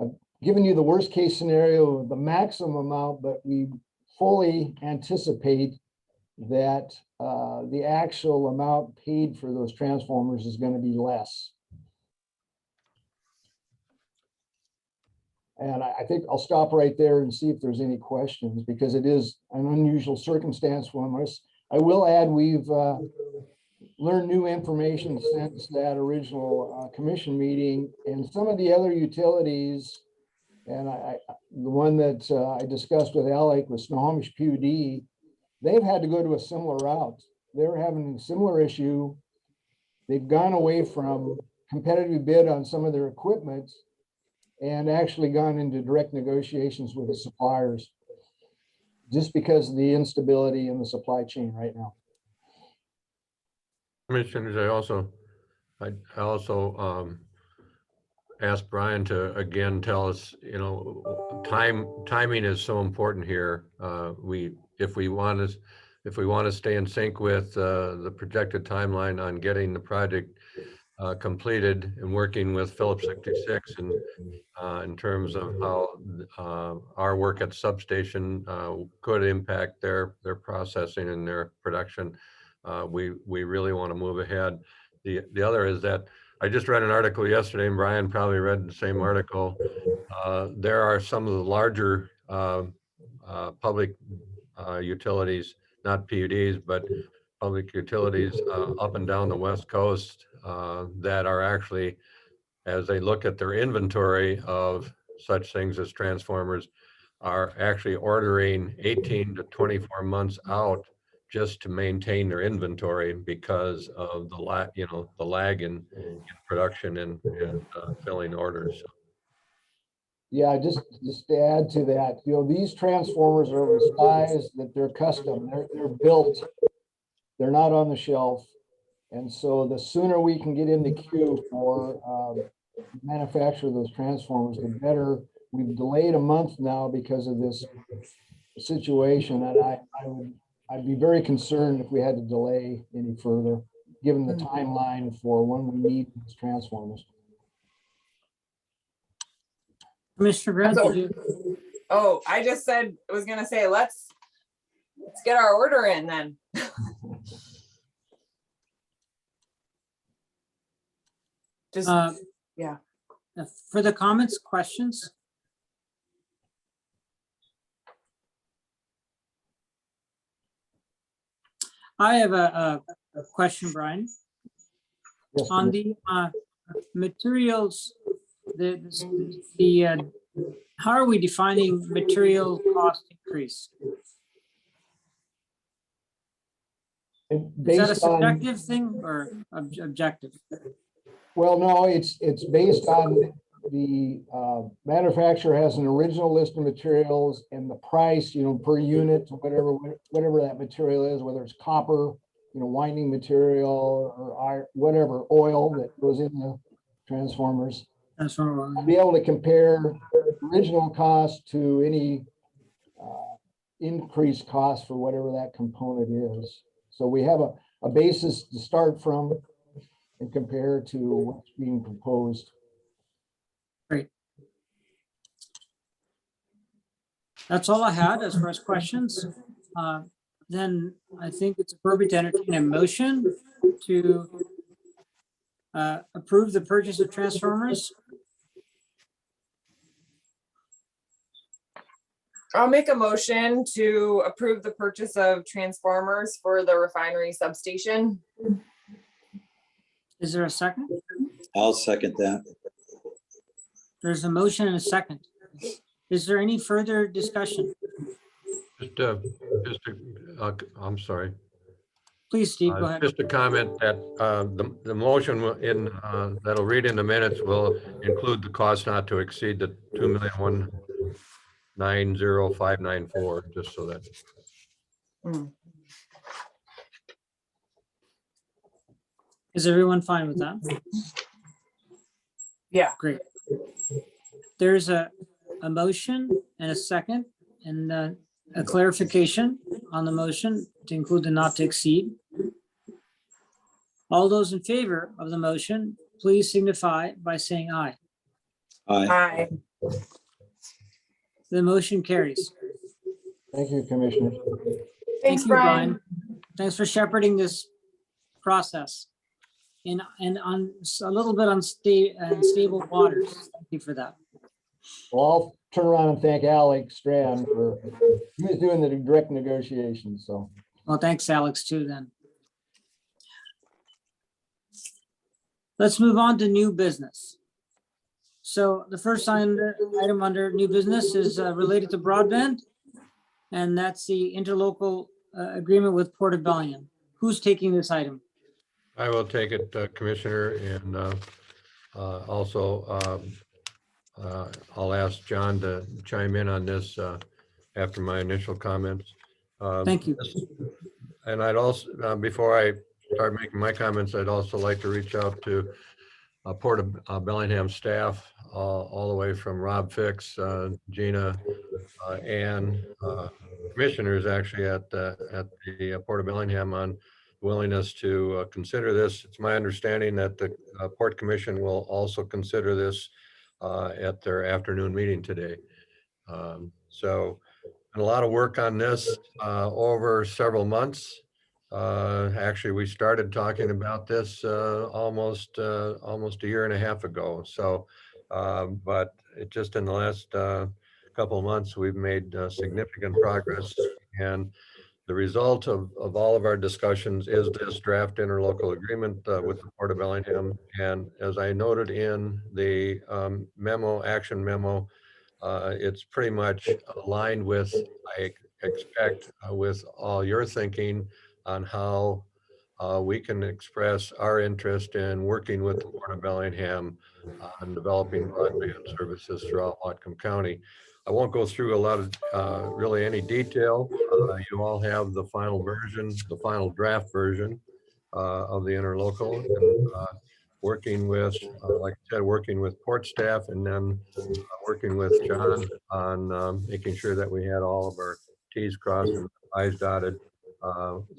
I've given you the worst case scenario of the maximum amount, but we fully anticipate that the actual amount paid for those transformers is going to be less. And I think I'll stop right there and see if there's any questions, because it is an unusual circumstance for us. I will add, we've learned new information since that original commission meeting, and some of the other utilities, and the one that I discussed with Alec with Snohomish PUD, they've had to go to a similar route. They're having a similar issue. They've gone away from competitive bid on some of their equipment and actually gone into direct negotiations with the suppliers, just because of the instability in the supply chain right now. Commissioners, I also asked Brian to again tell us, you know, timing is so important here. If we want to stay in sync with the projected timeline on getting the project completed and working with Phillips 66 and in terms of how our work at Substation could impact their processing and their production, we really want to move ahead. The other is that I just read an article yesterday, and Brian probably read the same article. There are some of the larger public utilities, not PUDs, but public utilities up and down the West Coast that are actually, as they look at their inventory of such things as transformers, are actually ordering 18 to 24 months out just to maintain their inventory because of the lag in production and filling orders. Yeah, just to add to that, you know, these transformers are of a size that they're custom, they're built, they're not on the shelf. And so the sooner we can get in the queue for manufacture those transformers, the better. We've delayed a month now because of this situation, and I'd be very concerned if we had to delay any further, given the timeline for when we need these transformers. Commissioner Grant, did you? Oh, I just said, I was gonna say, let's get our order in then. Just, yeah. For the comments, questions? I have a question, Brian. Yes, On the materials, how are we defining material cost increase? Is that a subjective thing or objective? Well, no, it's based on the manufacturer has an original list of materials and the price, you know, per unit, whatever that material is, whether it's copper, you know, winding material or whatever oil that goes in the transformers. That's what Be able to compare original cost to any increased cost for whatever that component is. So we have a basis to start from and compare to what's being proposed. Great. That's all I had as far as questions. Then I think it's appropriate to entertain a motion to approve the purchase of transformers. I'll make a motion to approve the purchase of transformers for the refinery substation. Is there a second? I'll second that. There's a motion and a second. Is there any further discussion? I'm sorry. Please, Steve, go ahead. Just a comment that the motion that'll read in the minutes will include the cost not to exceed the $2,190,594, just so that. Is everyone fine with that? Yeah. Great. There's a motion and a second and a clarification on the motion to include the not to exceed. All those in favor of the motion, please signify by saying aye. Aye. Aye. The motion carries. Thank you, Commissioner. Thanks, Thank you, Brian. Thanks for shepherding this process and on a little bit unstable waters. Thank you for that. Well, I'll turn around and thank Alex Strand for, he was doing the direct negotiations, so. Well, thanks, Alex, too, then. Let's move on to new business. So the first item under new business is related to broadband, and that's the interlocal agreement with Port of Bellingham. Who's taking this item? I will take it, Commissioner, and also I'll ask John to chime in on this after my initial comments. Thank you. And I'd also, before I start making my comments, I'd also like to reach out to Port of Bellingham staff, all the way from Rob Fix, Gina, and commissioners actually at the Port of Bellingham on willingness to consider this. It's my understanding that the Port Commission will also consider this at their afternoon meeting today. So a lot of work on this over several months. Actually, we started talking about this almost a year and a half ago. So, but it just in the last couple of months, we've made significant progress. And the result of all of our discussions is this draft interlocal agreement with the Port of Bellingham. And as I noted in the action memo, it's pretty much aligned with, I expect, with all your thinking on how we can express our interest in working with the Port of Bellingham on developing broadband services throughout Whatcom County. I won't go through a lot of really any detail. You all have the final version, the final draft version of the interlocal, and working with, like I said, working with port staff, and then working with John on making sure that we had all of our T's crossed and I's dotted.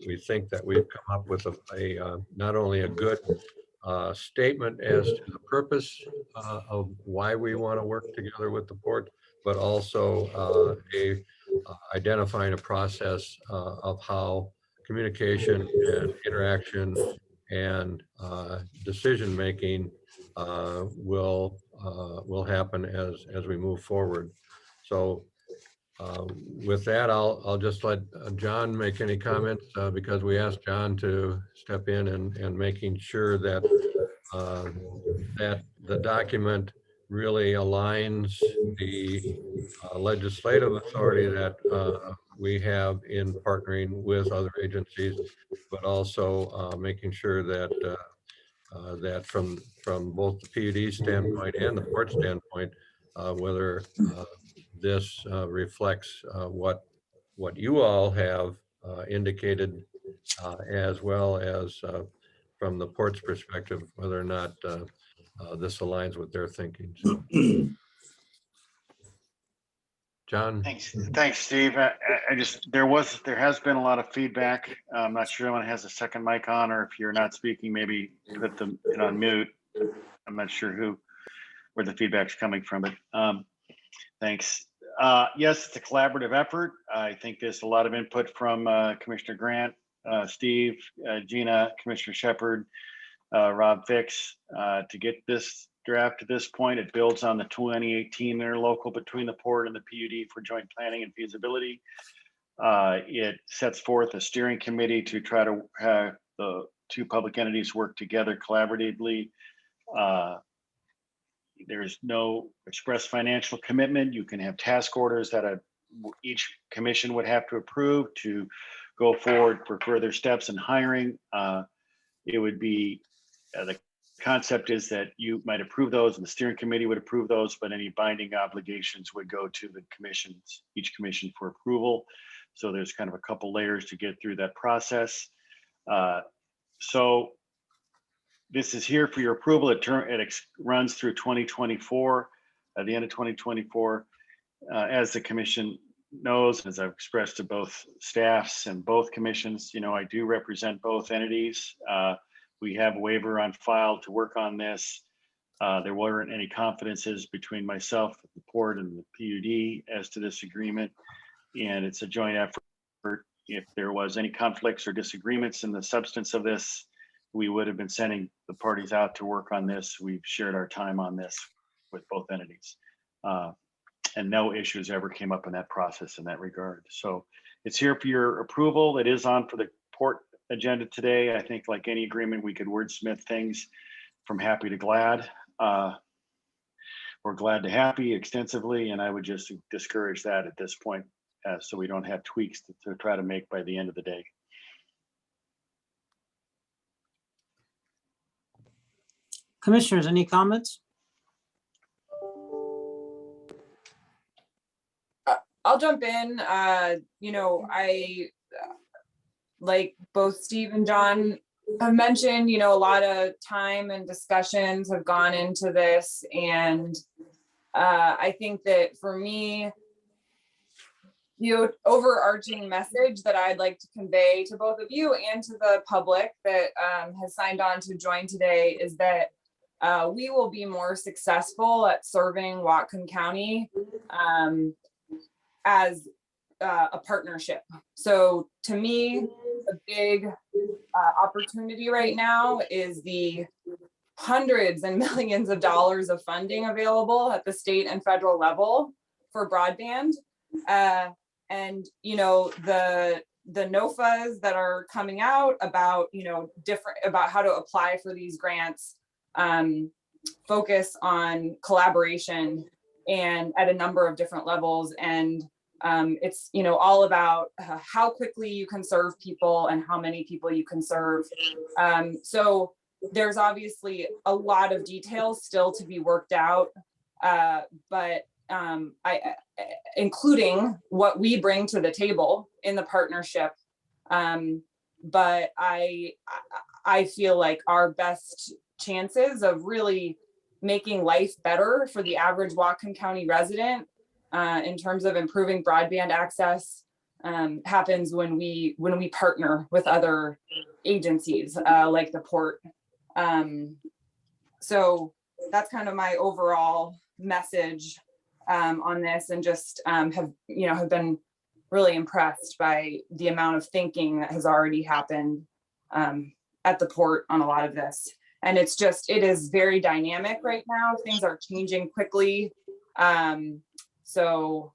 We think that we've come up with a not only a good statement as to the purpose of why we want to work together with the port, but also identifying a process of how communication and interaction and decision-making will happen as we move forward. So with that, I'll just let John make any comments because we asked John to step in and making sure that that the document really aligns the legislative authority that we have in partnering with other agencies, but also making sure that that from both the PUD standpoint and the port standpoint, whether this reflects what you all have indicated, as well as from the port's perspective, whether or not this aligns with their thinking. So, John? Thanks, Steve. There has been a lot of feedback. I'm not sure anyone has a second mic on, or if you're not speaking, maybe put them on mute. I'm not sure where the feedback's coming from, but thanks. Yes, it's a collaborative effort. I think there's a lot of input from Commissioner Grant, Steve, Gina, Commissioner Shepard, Rob Fix to get this draft to this point. It builds on the 2018 interlocal between the port and the PUD for joint planning and feasibility. It sets forth a steering committee to try to have the two public entities work together collaboratively. There's no express financial commitment. You can have task orders that each commission would have to approve to go forward for further steps in hiring. It would be the concept is that you might approve those and the steering committee would approve those, but any binding obligations would go to the commissions, each commission for approval. So there's kind of a couple layers to get through that process. So This is here for your approval. It runs through 2024, at the end of 2024. As the commission knows, as I've expressed to both staffs and both commissions, I do represent both entities. We have a waiver on file to work on this. There weren't any confidences between myself, the port, and the PUD as to this agreement, and it's a joint effort. If there was any conflicts or disagreements in the substance of this, we would have been sending the parties out to work on this. We've shared our time on this with both entities. And no issues ever came up in that process in that regard. So it's here for your approval. It is on for the port agenda today. I think like any agreement, we could wordsmith things from happy to glad, or glad to happy extensively. And I would just discourage that at this point, so we don't have tweaks to try to make by the end of the day. Commissioners, any comments? I'll jump in. I like both Steve and John have mentioned, a lot of time and discussions have gone into this. And I think that for me, the overarching message that I'd like to convey to both of you and to the public that has signed on to join today is that we will be more successful at serving Whatcom County as a partnership. So to me, a big opportunity right now is the hundreds and millions of dollars of funding available at the state and federal level for broadband. And the NOFAs that are coming out about about how to apply for these grants focus on collaboration and at a number of different levels. And it's all about how quickly you can serve people and how many people you can serve. So there's obviously a lot of details still to be worked out, but including what we bring to the table in the partnership. But I feel like our best chances of really making life better for the average Whatcom County resident in terms of improving broadband access happens when we partner with other agencies like the port. So that's kind of my overall message on this, and just have been really impressed by the amount of thinking that has already happened at the port on a lot of this. And it is very dynamic right now. Things are changing quickly. So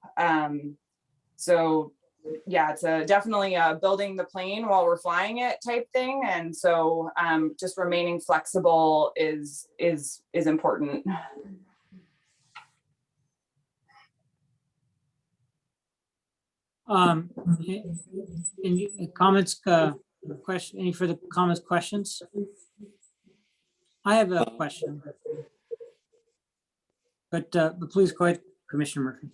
yeah, it's definitely building the plane while we're flying it type thing. And so just remaining flexible is important. Any comments, any further comments, questions? I have a question, but please go ahead, Commissioner Murphy.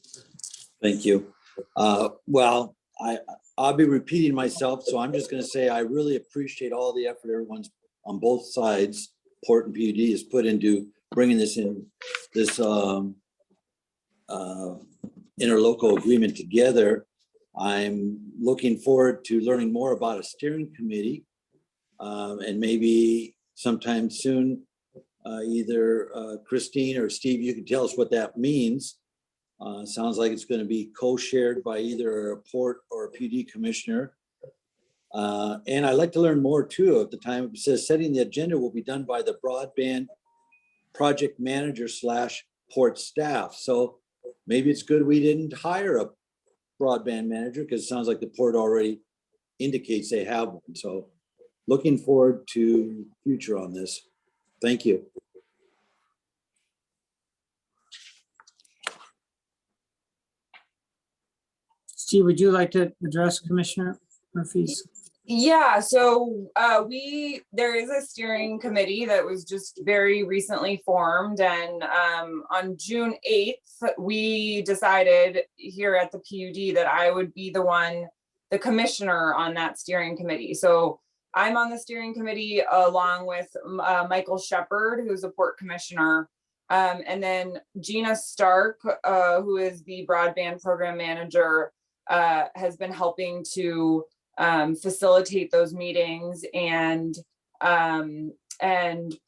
Thank you. Well, I'll be repeating myself, so I'm just going to say I really appreciate all the effort everyone's on both sides, Port and PUD, has put into bringing this interlocal agreement together. I'm looking forward to learning more about a steering committee, and maybe sometime soon, either Christine or Steve, you can tell us what that means. Sounds like it's going to be co-shared by either a port or a PD commissioner. And I'd like to learn more too. At the time it says setting the agenda will be done by the broadband project manager / port staff. So maybe it's good we didn't hire a broadband manager, because it sounds like the port already indicates they have one. So looking forward to future on this. Thank you. Steve, would you like to address Commissioner Murphy's? Yeah, so there is a steering committee that was just very recently formed, and on June 8th, we decided here at the PUD that I would be the commissioner on that steering committee. So I'm on the steering committee along with Michael Shepard, who's a port commissioner. And then Gina Stark, who is the broadband program manager, has been helping to facilitate those meetings and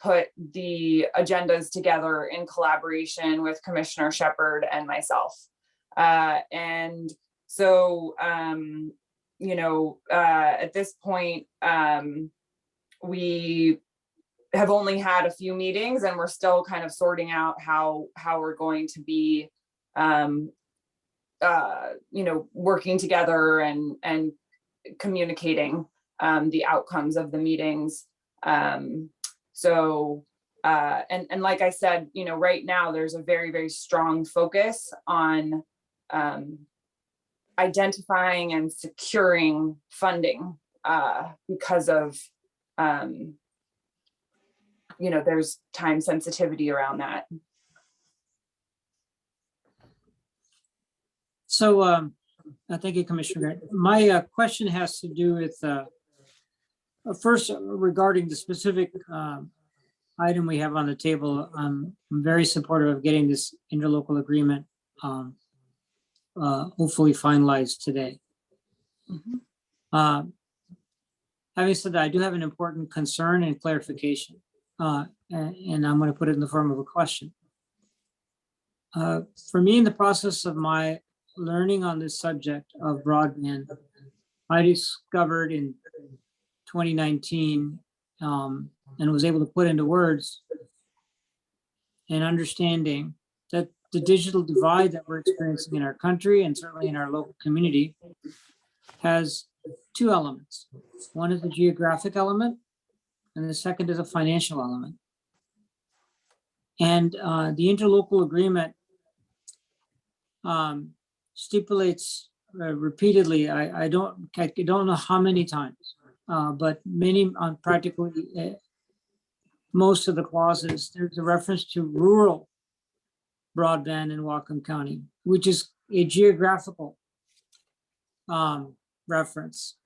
put the agendas together in collaboration with Commissioner Shepard and myself. And so, you know, at this point, we have only had a few meetings and we're still kind of sorting out how we're going to be, you know, working together and communicating the outcomes of the meetings. So, and like I said, you know, right now there's a very, very strong focus on identifying and securing funding because of, you know, there's time sensitivity around that. So thank you, Commissioner Grant. My question has to do with first regarding the specific item we have on the table. I'm very supportive of getting this interlocal agreement hopefully finalized today. Having said that, I do have an important concern and clarification, and I'm going to put it in the form of a question. For me, in the process of my learning on this subject of broadband, I discovered in 2019 and was able to put into words and understanding that the digital divide that we're experiencing in our country and certainly in our local community has two elements. One is the geographic element, and the second is a financial element. And the interlocal agreement stipulates repeatedly, I don't know how many times, but many on practically most of the clauses, there's a reference to rural broadband in Wacom County, which is a geographical reference.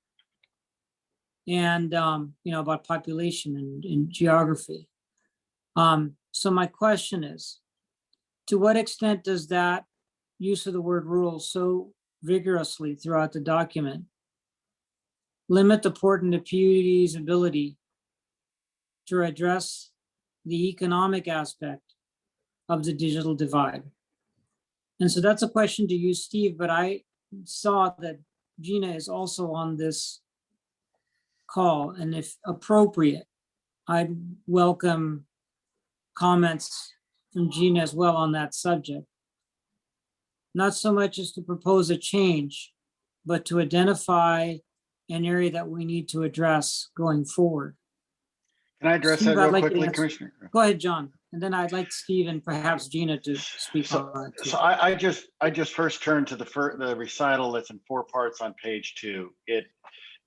And, you know, about population and geography. So my question is, to what extent does that use of the word rural so vigorously throughout the document limit the port and the PUD's ability to address the economic aspect of the digital divide? And so that's a question to you, Steve, but I saw that Gina is also on this call, and if appropriate, I'd welcome comments from Gina as well on that subject. Not so much as to propose a change, but to identify an area that we need to address going forward. Can I address Steve, that I'd real like you to quickly, answer. Commissioner? Go ahead, John, and then I'd like Steve and perhaps Gina to speak on it too. So I just first turned to the recital that's in 4 parts on page 2.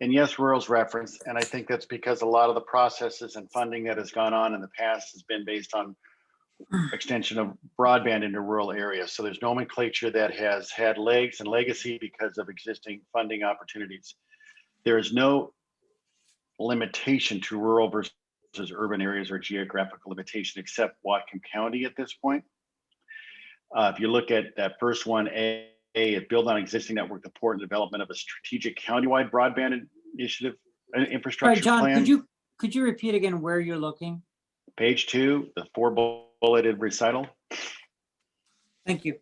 And yes, rural's referenced, and I think that's because a lot of the processes and funding that has gone on in the past has been based on extension of broadband into rural areas. So there's nomenclature that has had legs and legacy because of existing funding opportunities. There is no limitation to rural versus urban areas or geographical limitation except Whatcom County at this point. If you look at that first one, it build on existing network, the port and development of a strategic countywide broadband initiative infrastructure John, plan. could you repeat again where you're looking? Page 2, the 4 bulleted recital. Thank you.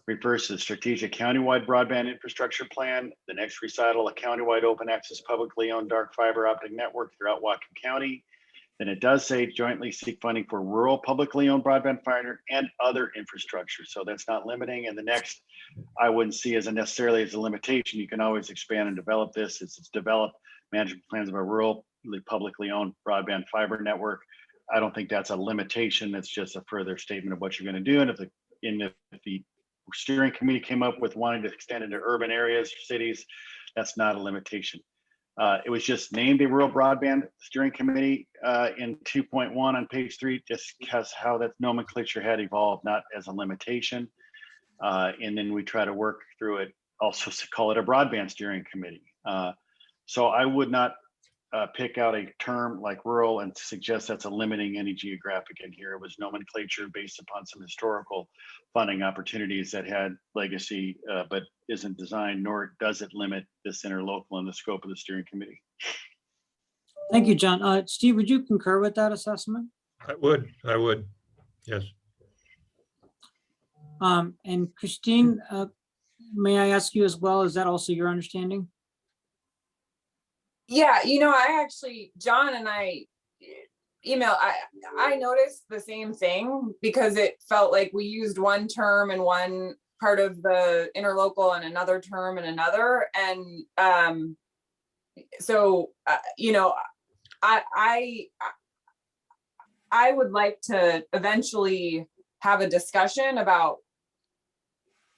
Refers to the strategic countywide broadband infrastructure plan. The next recital, a countywide open access publicly owned dark fiber optic network throughout Wacom County. Then it does say jointly seek funding for rural publicly owned broadband fiber and other infrastructure. So that's not limiting. And the next I wouldn't see as necessarily as a limitation. You can always expand and develop this. It's developed management plans of a rural publicly owned broadband fiber network. I don't think that's a limitation. It's just a further statement of what you're going to do. And if the steering committee came up with wanting to extend into urban areas, cities, that's not a limitation. It was just named a rural broadband steering committee in 2.1 on page 3, just because how that nomenclature had evolved, not as a limitation. And then we try to work through it, also to call it a broadband steering committee. So I would not pick out a term like rural and suggest that's limiting any geographic in here. It was nomenclature based upon some historical funding opportunities that had legacy, but isn't designed, nor does it limit this interlocal in the scope of the steering committee. Thank you, John. Steve, would you concur with that assessment? I would, yes. And Christine, may I ask you as well, is that also your understanding? Yeah, you know, I actually, John and I I noticed the same thing because it felt like we used one term in one part of the interlocal and another term in another. And so, you know, I would like to eventually have a discussion about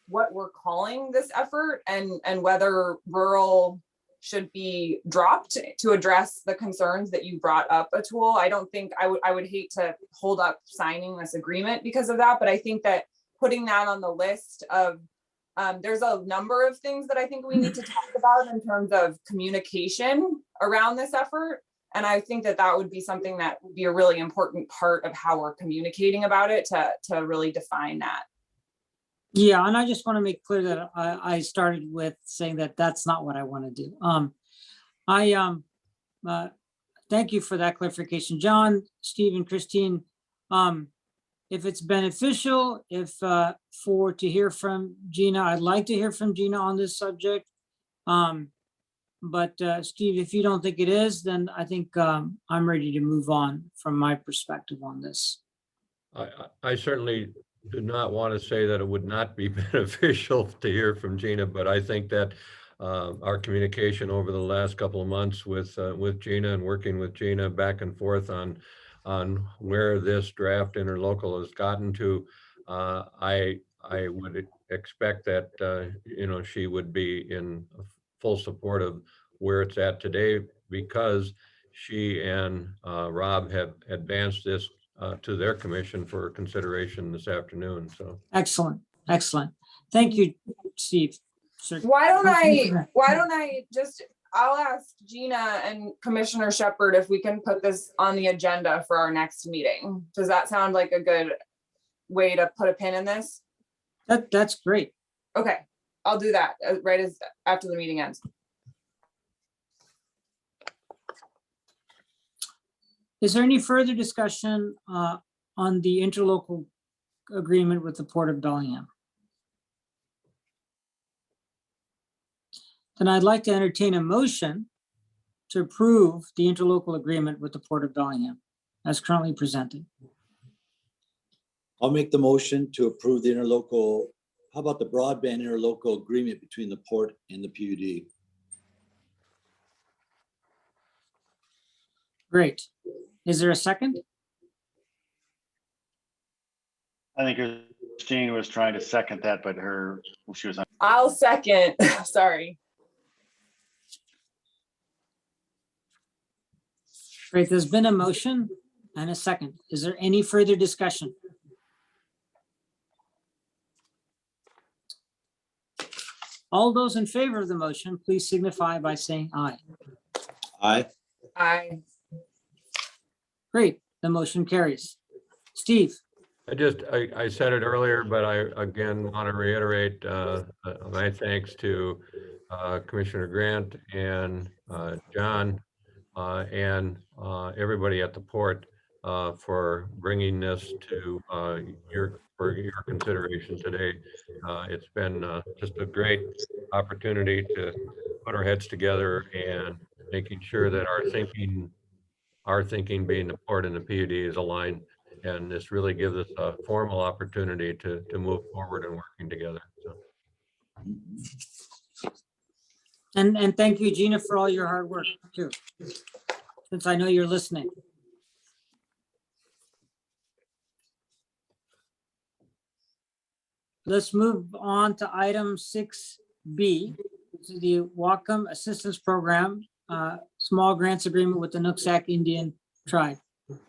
what we're calling this effort and whether rural should be dropped to address the concerns that you brought up, Atul. I don't think I would hate to hold up signing this agreement because of that, but I think that putting that on the list of there's a number of things that I think we need to talk about in terms of communication around this effort. And I think that that would be something that would be a really important part of how we're communicating about it to really define that. Yeah, and I just want to make clear that I started with saying that that's not what I want to do. Thank you for that clarification, John, Steve, and Christine. If it's beneficial, to hear from Gina, I'd like to hear from Gina on this subject. But Steve, if you don't think it is, then I think I'm ready to move on from my perspective on this. I certainly do not want to say that it would not be beneficial to hear from Gina, but I think that our communication over the last couple of months with Gina and working with Gina back and forth on where this draft interlocal has gotten to, I would expect that you know, she would be in full support of where it's at today, because she and Rob have advanced this to their commission for consideration this afternoon. So Excellent, excellent. Thank you, Steve. Sir. Why don't I just, I'll ask Gina and Commissioner Shepherd if we can put this on the agenda for our next meeting. Does that sound like a good way to put a pin in this? That's great. Okay, I'll do that right as after the meeting ends. Is there any further discussion on the interlocal agreement with the Port of Bellingham? Then I'd like to entertain a motion to approve the interlocal agreement with the Port of Bellingham as currently presented. I'll make the motion to approve the interlocal. How about the broadband interlocal agreement between the port and the PUD? Great. Is there a second? I think Christine was trying to second that, but she was on. I'll second, sorry. Great, there's been a motion and a second. Is there any further discussion? All those in favor of the motion, please signify by saying aye. Aye. Aye. Great, the motion carries. Steve? I said it earlier, but I again want to reiterate my thanks to Commissioner Grant and John and everybody at the port for bringing this to your consideration today. It's been just a great opportunity to put our heads together and making sure that our thinking being the port and the PUD is aligned. And this really gives us a formal opportunity to move forward and working together. So. And thank you, Gina, for all your hard work too, since I know you're listening. Let's move on to item 6B, which is the Wacom Assistance Program, Small Grants Agreement with the Nooksack Indian Tribe.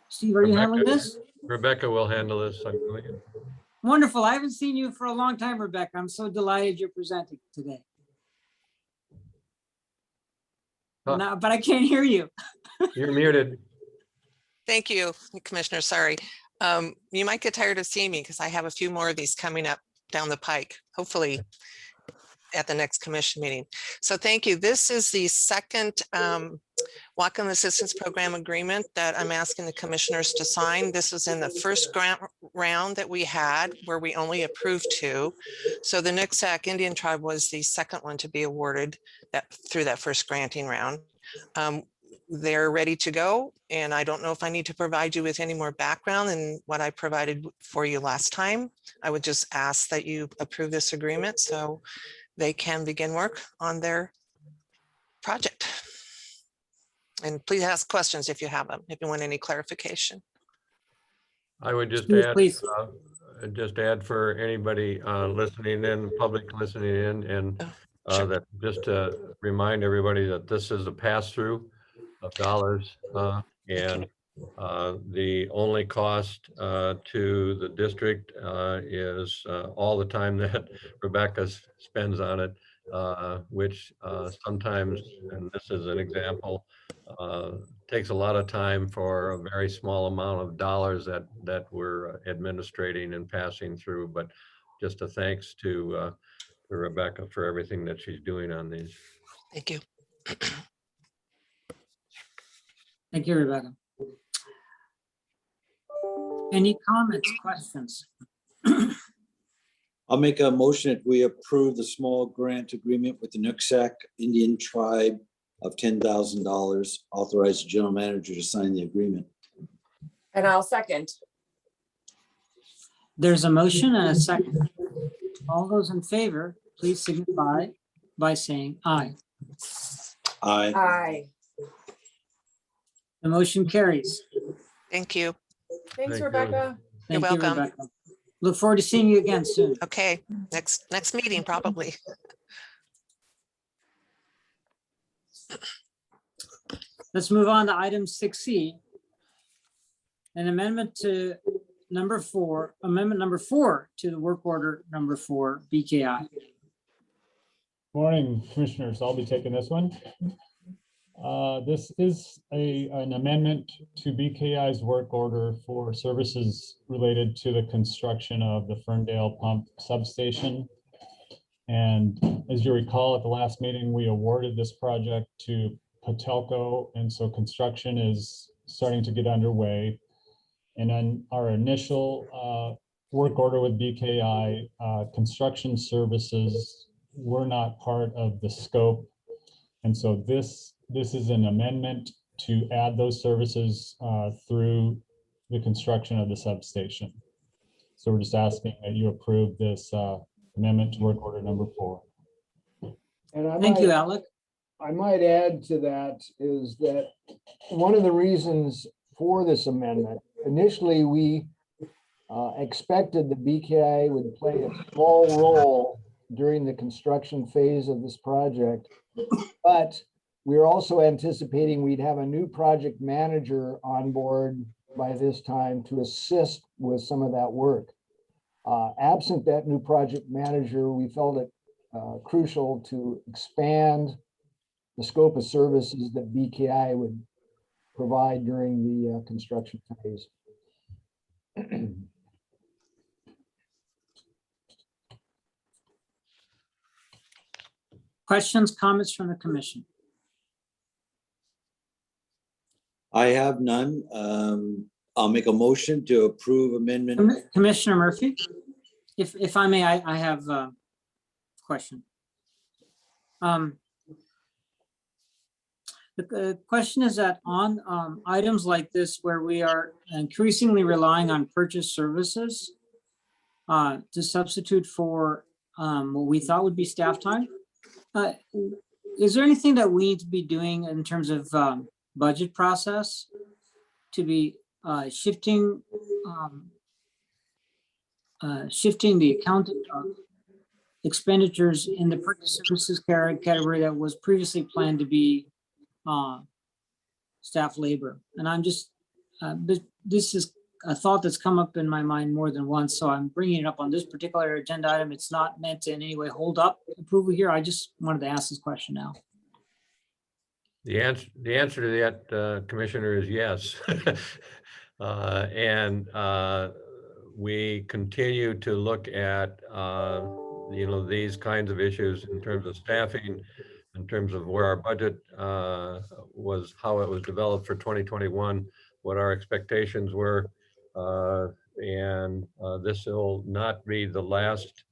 Steve, are you handling this? Rebecca will handle this. Wonderful. I haven't seen you for a long time, Rebecca. I'm so delighted you're presenting today. No, but I can't hear you. You're muted. Thank you, Commissioner. Sorry. You might get tired of seeing me because I have a few more of these coming up down the pike, hopefully at the next commission meeting. So thank you. This is the second Wacom Assistance Program Agreement that I'm asking the commissioners to sign. This was in the first grant round that we had where we only approved 2. So the Nooksack Indian Tribe was the second one to be awarded through that first granting round. They're ready to go, and I don't know if I need to provide you with any more background than what I provided for you last time. I would just ask that you approve this agreement so they can begin work on their project. And please ask questions if you have them, if you want any clarification. I would just Please, add, just add for anybody listening in, public listening in, and Sure. that just to remind everybody that this is a pass-through of dollars, and the only cost to the district is all the time that Rebecca spends on it, which sometimes, and this is an example, takes a lot of time for a very small amount of dollars that we're administrating and passing through. But just a thanks to Rebecca for everything that she's doing on these. Thank you. thank you, Rebecca. Any comments, questions? I'll make a motion that we approve the small grant agreement with the Nooksack Indian Tribe of $10,000. Authorize the general manager to sign the agreement. And I'll second. There's a motion and a second. All those in favor, please signify by saying aye. Aye. Aye. The motion carries. Thank you. Thanks, Thank you. Rebecca. Thank You're you, welcome. Rebecca. Look forward to seeing you again soon. Okay, next meeting probably. Let's move on to item 6C. An amendment to amendment number 4 to the work order number 4, BKI. Morning, Commissioners. I'll be taking this one. This is an amendment to BKI's work order for services related to the construction of the Ferndale pump substation. And as you recall, at the last meeting, we awarded this project to Patelco, and so construction is starting to get underway. And on our initial work order with BKI, construction services were not part of the scope. And so this is an amendment to add those services through the construction of the substation. So we're just asking that you approve this amendment to work order number 4. And Thank you, Alec. I might add to that is that one of the reasons for this amendment, initially we expected the BKI would play a small role during the construction phase of this project, but we are also anticipating we'd have a new project manager on board by this time to assist with some of that work. Absent that new project manager, we felt it crucial to expand the scope of services that BKI would provide during the construction phase. Questions, comments from the commission? I have none. I'll make a motion to approve amendment. Commissioner Murphy, if I may, I have a question. The question is that on items like this, where we are increasingly relying on purchase services to substitute for what we thought would be staff time, is there anything that we need to be doing in terms of budget process to be shifting the account expenditures in the purchase services category that was previously planned to be staff labor? And I'm just, this is a thought that's come up in my mind more than once, so I'm bringing it up on this particular agenda item. It's not meant to in any way hold up approval here. I just wanted to ask this question now. The answer to that, Commissioner, is yes. And we continue to look at, these kinds of issues in terms of staffing, in terms of where our budget was, how it was developed for 2021, what our expectations were. And this will not be the last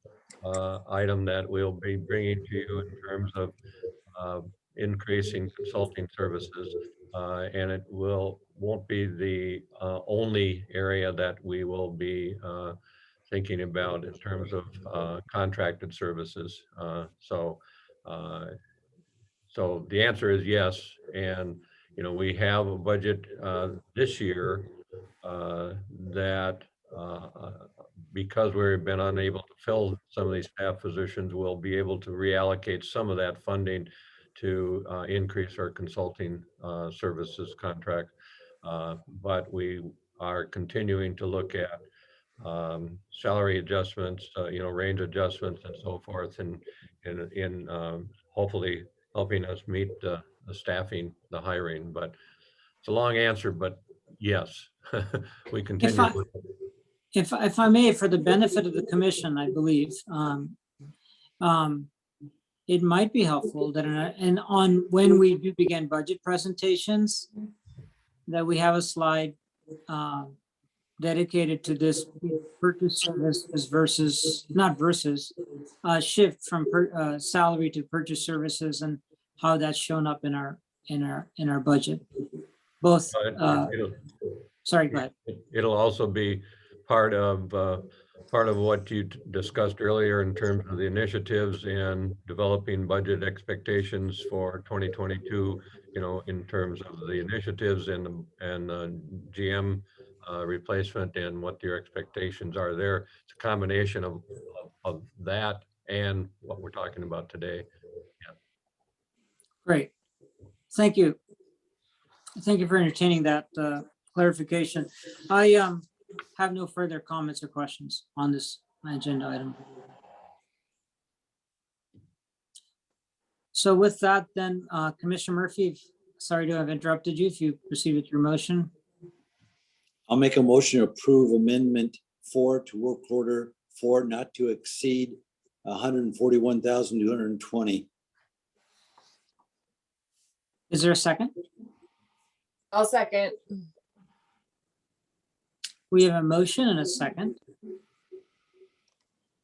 item that we'll be bringing to you in terms of increasing consulting services. And it won't be the only area that we will be thinking about in terms of contracted services. So the answer is yes. And, we have a budget this year that because we've been unable to fill some of these staff positions, we'll be able to reallocate some of that funding to increase our consulting services contract. But we are continuing to look at salary adjustments, range adjustments and so forth, and in hopefully helping us meet the staffing, the hiring. But it's a long answer, but yes, we continue. If I may, for the benefit of the commission, I believe, it might be helpful that, when we do begin budget presentations, that we have a slide dedicated to this purchase services shift from salary to purchase services and how that's shown up in our budget. Both, sorry, go ahead. It'll also be part of what you discussed earlier in terms of the initiatives and developing budget expectations for 2022, in terms of the initiatives and GM replacement and what your expectations are there. It's a combination of that and what we're talking about today. Yeah. Great. Thank you. Thank you for entertaining that clarification. I have no further comments or questions on this agenda item. So with that, then, Commissioner Murphy, sorry to have interrupted you. If you proceed with your motion. I'll make a motion to approve amendment 4 to work order 4 not to exceed 141,220. Is there a second? I'll second. We have a motion and a second.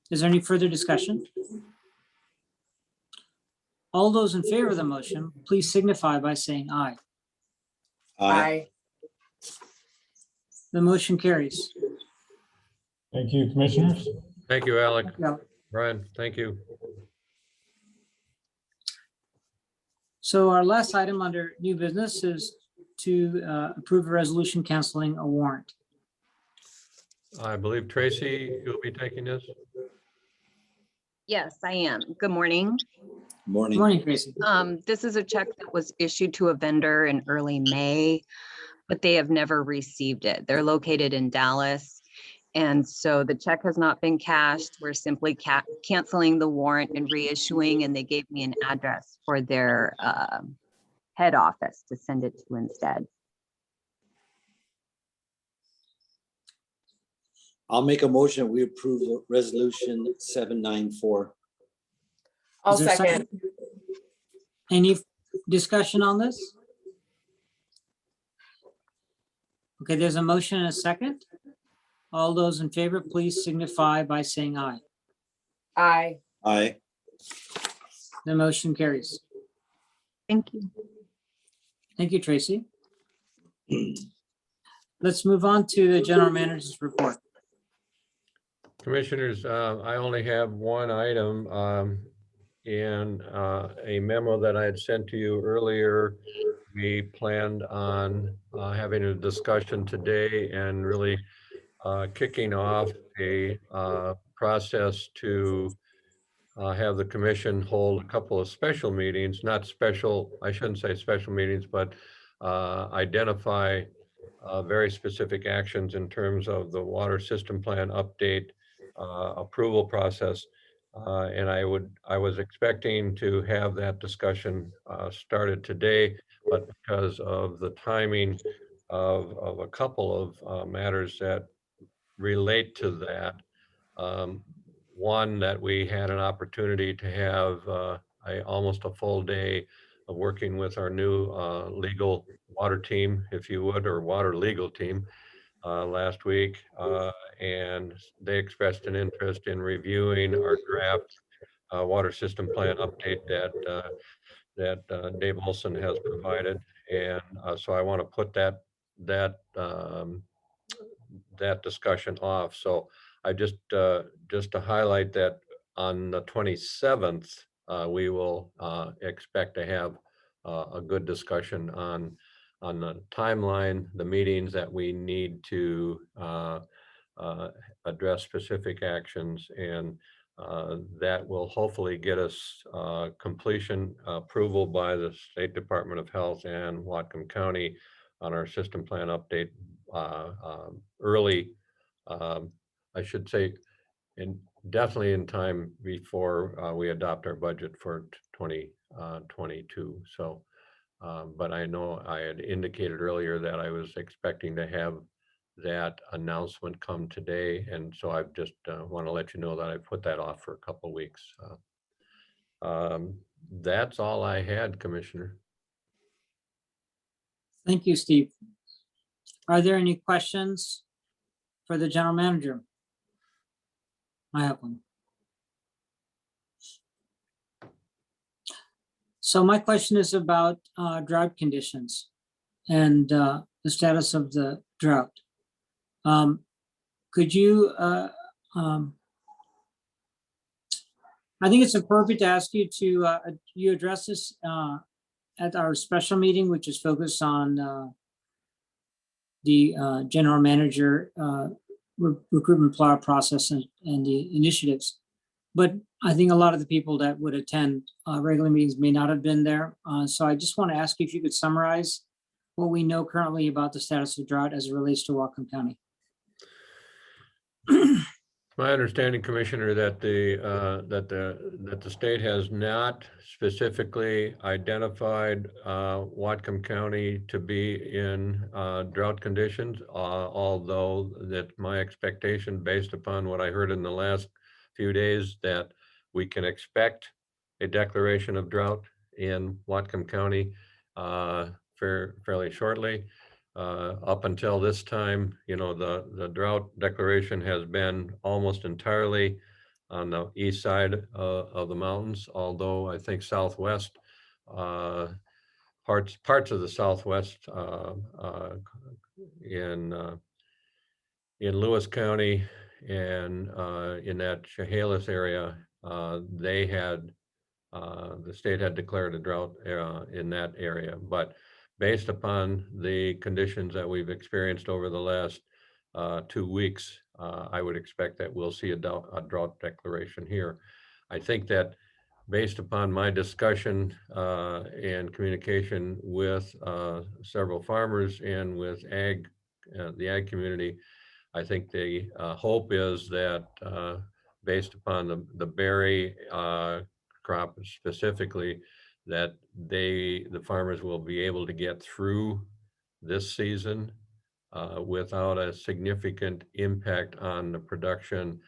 Is there any further discussion? All those in favor of the motion, please signify by saying aye. Aye. The motion carries. Thank you, commissioners. Thank you, Alec. Yeah. Brian, thank you. So our last item under new business is to approve a resolution canceling a warrant. I believe Tracy, you'll be taking this. Yes, I am. Good morning. Morning. Morning, Tracy. This is a check that was issued to a vendor in early May, but they have never received it. They're located in Dallas. And so the check has not been cashed. We're simply canceling the warrant and reissuing, and they gave me an address for their head office to send it to instead. I'll make a motion. We approve resolution 794. I'll Is there a second. Any discussion on this? Okay, there's a motion and a second. All those in favor, please signify by saying aye. Aye. Aye. The motion carries. Thank you. Thank you, Tracy. Let's move on to the general manager's report. Commissioners, I only have one item in a memo that I had sent to you earlier. We planned on having a discussion today and really kicking off a process to have the commission hold a couple of special meetings, not special, I shouldn't say special meetings, but identify very specific actions in terms of the water system plan update approval process. And I was expecting to have that discussion started today. but because of the timing of a couple of matters that relate to that. One, that we had an opportunity to have almost a full day of working with our new legal water team, if you would, or water legal team last week. And they expressed an interest in reviewing our draft water system plan update that Dave Olson has provided. And so I want to put that discussion off. So I just to highlight that on the 27th, we will expect to have a good discussion on the timeline, the meetings that we need to address specific actions, and that will hopefully get us completion approval by the State Department of Health and Whatcom County on our system plan update early, I should say, definitely in time before we adopt our budget for 2022. So, but I know I had indicated earlier that I was expecting to have that announcement come today, and so I just want to let you know that I put that off for a couple of weeks. That's all I had, Commissioner. Thank you, Steve. Are there any questions for the general manager? I have one. So my question is about drought conditions and the status of the drought. Could you, I think it's appropriate to ask you to, you address this at our special meeting, which is focused on the general manager recruitment process and the initiatives. But I think a lot of the people that would attend regular meetings may not have been there. So I just want to ask you if you could summarize what we know currently about the status of drought as it relates to Wacom County. My understanding, Commissioner, that the state has not specifically identified Whatcom County to be in drought conditions, although that's my expectation based upon what I heard in the last few days, that we can expect a declaration of drought in Whatcom County fairly shortly. Up until this time, you know, the drought declaration has been almost entirely on the east side of the mountains, although I think southwest, parts of the southwest in Lewis County and in that Chehalis area, they had, the state had declared a drought in that area. But based upon the conditions that we've experienced over the last 2 weeks, I would expect that we'll see a drought declaration here. I think that based upon my discussion and communication with several farmers and with the ag community, I think the hope is that based upon the berry crop specifically, that the farmers will be able to get through this season without a significant impact on the production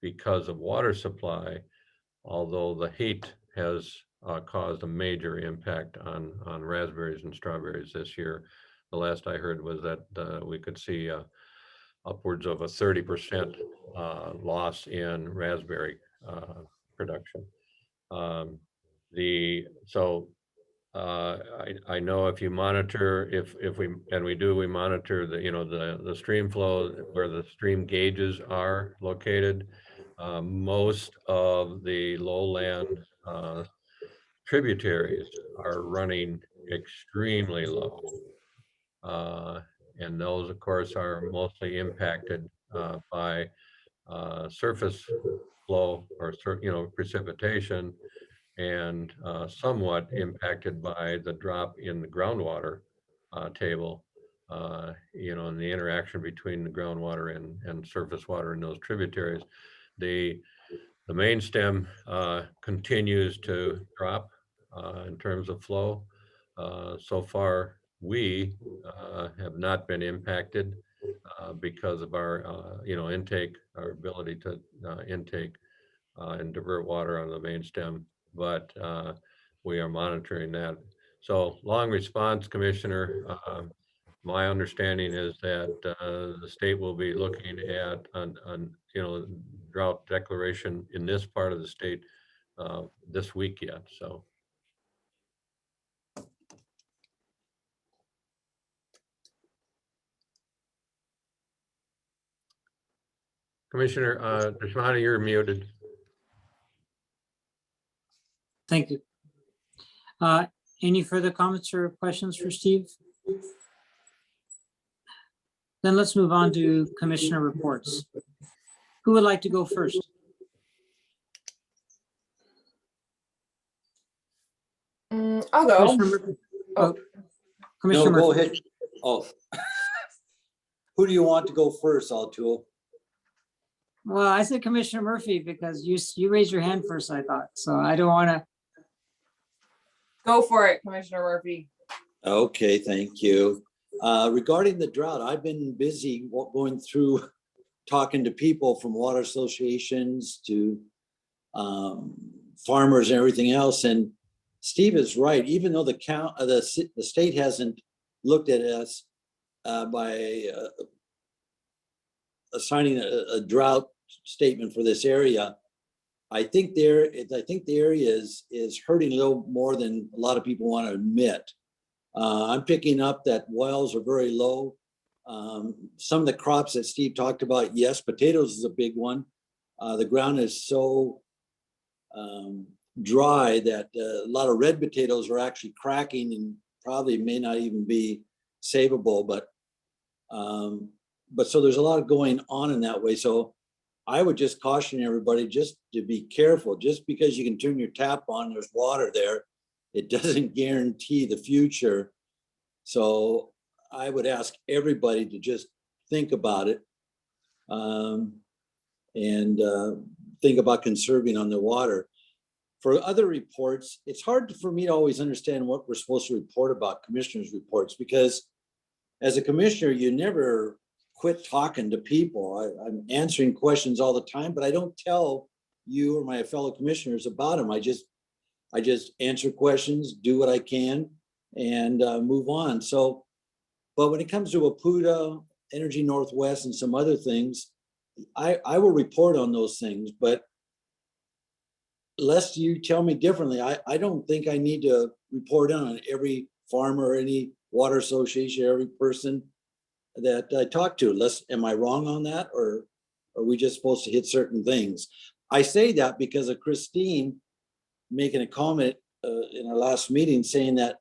because of water supply, although the heat has caused a major impact on raspberries and strawberries this year. The last I heard was that we could see upwards of a 30% loss in raspberry production. I know if you monitor, we monitor the stream flow where the stream gauges are located. Most of the lowland tributaries are running extremely low. And those, of course, are mostly impacted by surface flow or precipitation, and somewhat impacted by the drop in the groundwater table, and the interaction between the groundwater and surface water in those tributaries. The main stem continues to drop in terms of flow. so far, we have not been impacted because of our, intake, our ability to intake and divert water on the main stem, but we are monitoring that. So long response, Commissioner. My understanding is that the state will be looking at drought declaration in this part of the state this week yet. So. Commissioner Deshmani, you're muted. Thank you. Any further comments or questions for Steve? Then let's move on to commissioner reports. Who would like to go first? I'll go. Commissioner, Oh. Commissioner No, go Murphy. ahead. Oh. Who do you want to go first, Altull? Well, I said Commissioner Murphy because you raised your hand first, I thought. So I don't want to. Go for it, Commissioner Murphy. Okay, thank you. Regarding the drought, I've been busy going through, talking to people from water associations to farmers and everything else. And Steve is right. Even though the state hasn't looked at us by assigning a drought statement for this area, I think the area is hurting a little more than a lot of people want to admit. I'm picking up that wells are very low. Some of the crops that Steve talked about, yes, potatoes is a big one. The ground is so dry that a lot of red potatoes are actually cracking and probably may not even be savable. But so there's a lot going on in that way. So I would just caution everybody just to be careful. Just because you can turn your tap on, there's water there, it doesn't guarantee the future. So I would ask everybody to just think about it and think about conserving on the water. For other reports, it's hard for me to always understand what we're supposed to report about commissioners' reports, because as a commissioner, you never quit talking to people. I'm answering questions all the time, but I don't tell you or my fellow commissioners about them. I just answer questions, do what I can, and move on. So, but when it comes to a PUD, Energy Northwest, and some other things, I will report on those things. But lest you tell me differently, I don't think I need to report on every farmer, any water association, every person that I talk to. Am I wrong on that, or are we just supposed to hit certain things? I say that because of Christine making a comment in our last meeting saying that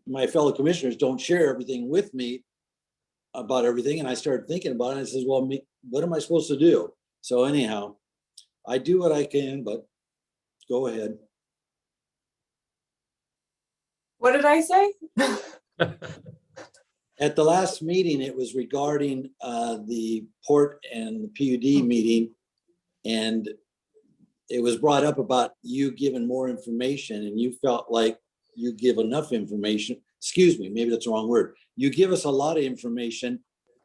my fellow commissioners don't share everything with me about everything. And I started thinking about it. I says, well, what am I supposed to do? So anyhow, I do what I can, but go ahead. What did I say? At the last meeting, it was regarding the port and the PUD meeting. And it was brought up about you giving more information, and you felt like you give enough information. Excuse me, maybe that's the wrong word. You give us a lot of information,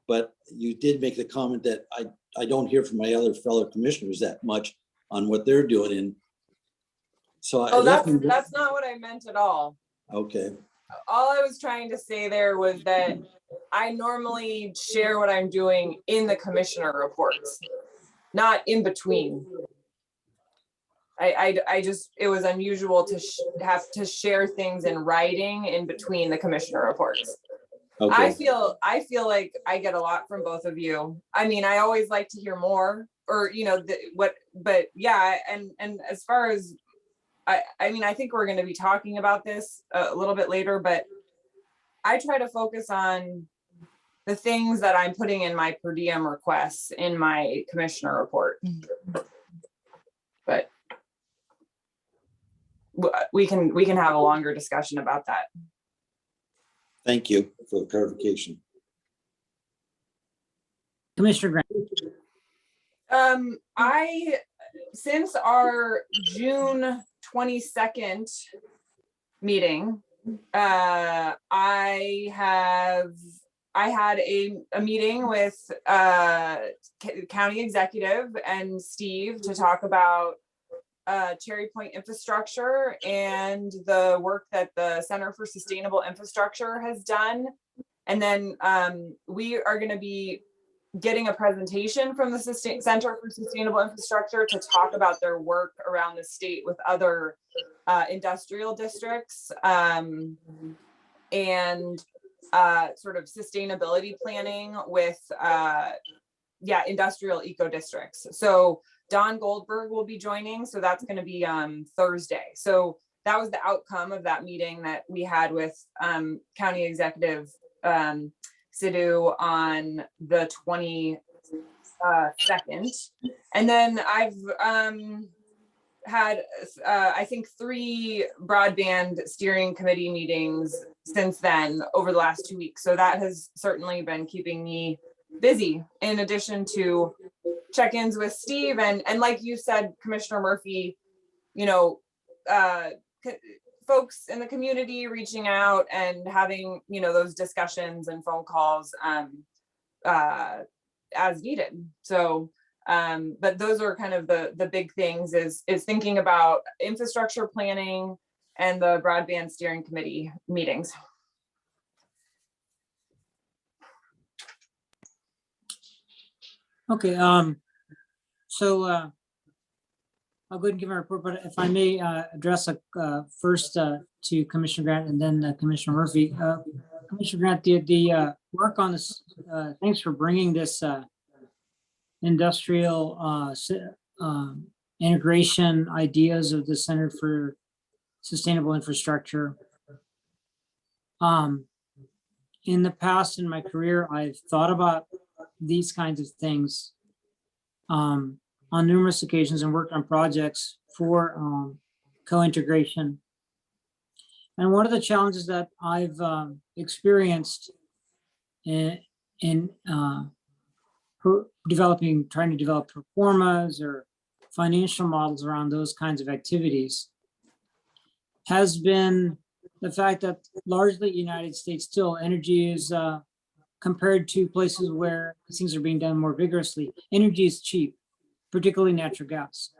but you did make the comment that I don't hear from my other fellow commissioners that much on what they're doing. And so that's not what I meant at all. Okay. All I was trying to say there was that I normally share what I'm doing in the commissioner reports, not in between. I just, it was unusual to have to share things in writing in between the commissioner reports. Okay. I feel like I get a lot from both of you. I mean, I always like to hear more, or, but yeah. And as far as, I mean, I think we're going to be talking about this a little bit later, but I try to focus on the things that I'm putting in my per diem requests in my commissioner report. But we can have a longer discussion about that. Thank you for the clarification. Commissioner Grant. Since our June 22nd meeting, I had a meeting with county executive and Steve to talk about Cherry Point infrastructure and the work that the Center for Sustainable Infrastructure has done. And then we are going to be getting a presentation from the Center for Sustainable Infrastructure to talk about their work around the state with other industrial districts and sort of sustainability planning with industrial eco districts. So Don Goldberg will be joining, so that's going to be Thursday. So that was the outcome of that meeting that we had with County Executive Sidhu on the 22nd. And then I've had, I think, 3 broadband steering committee meetings since then over the last 2 weeks. So that has certainly been keeping me busy, in addition to check-ins with Steve. And like you said, Commissioner Murphy, you know, folks in the community reaching out and having, you know, those discussions and phone calls as needed. So, but those are kind of the big things is thinking about infrastructure planning and the broadband steering committee meetings. Okay, so I'll go ahead and give a report, but if I may address first to Commissioner Grant and then Commissioner Murphy. Commissioner Grant, the work on this, thanks for bringing this industrial integration ideas of the Center for Sustainable Infrastructure. In the past, in my career, I've thought about these kinds of things on numerous occasions and worked on projects for co-integration. And one of the challenges that I've experienced in trying to develop pro formas or financial models around those kinds of activities has been the fact that largely United States still energy is compared to places where things are being done more vigorously, energy is cheap, particularly natural gas.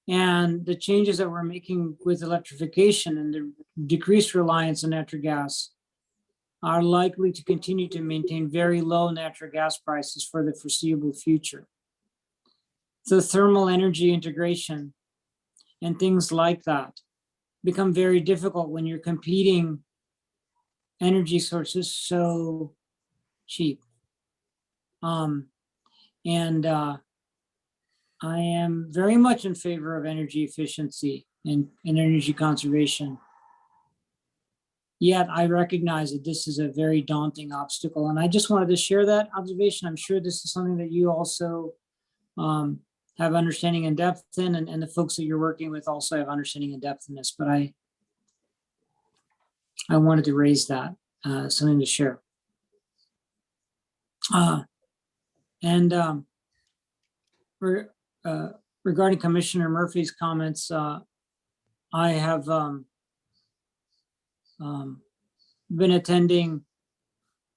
And the changes that we're making with electrification and the decreased reliance on natural gas are likely to continue to maintain very low natural gas prices for the foreseeable future. So thermal energy integration and things like that become very difficult when you're competing energy sources so cheap. I am very much in favor of energy efficiency and energy conservation. Yet I recognize that this is a very daunting obstacle. And I just wanted to share that observation. I'm sure this is something that you also have understanding and depth in, and the folks that you're working with also have understanding and depth in this, but I wanted to raise that, something to share. Regarding Commissioner Murphy's comments, I have been attending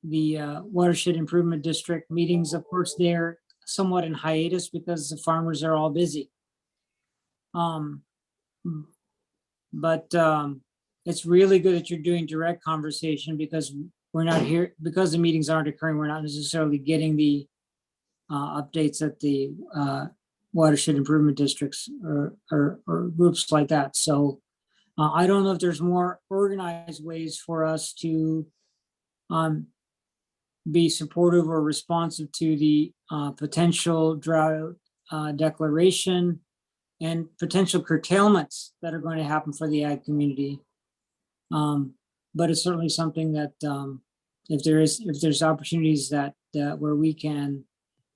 the Watershed Improvement District meetings. Of course, they're somewhat in hiatus because the farmers are all busy. But it's really good that you're doing direct conversation, because we're not here, because the meetings aren't occurring, we're not necessarily getting the updates at the watershed improvement districts or groups like that. So I don't know if there's more organized ways for us to be supportive or responsive to the potential drought declaration and potential curtailments that are going to happen for the ag community. But it's certainly something that if there's opportunities that where we can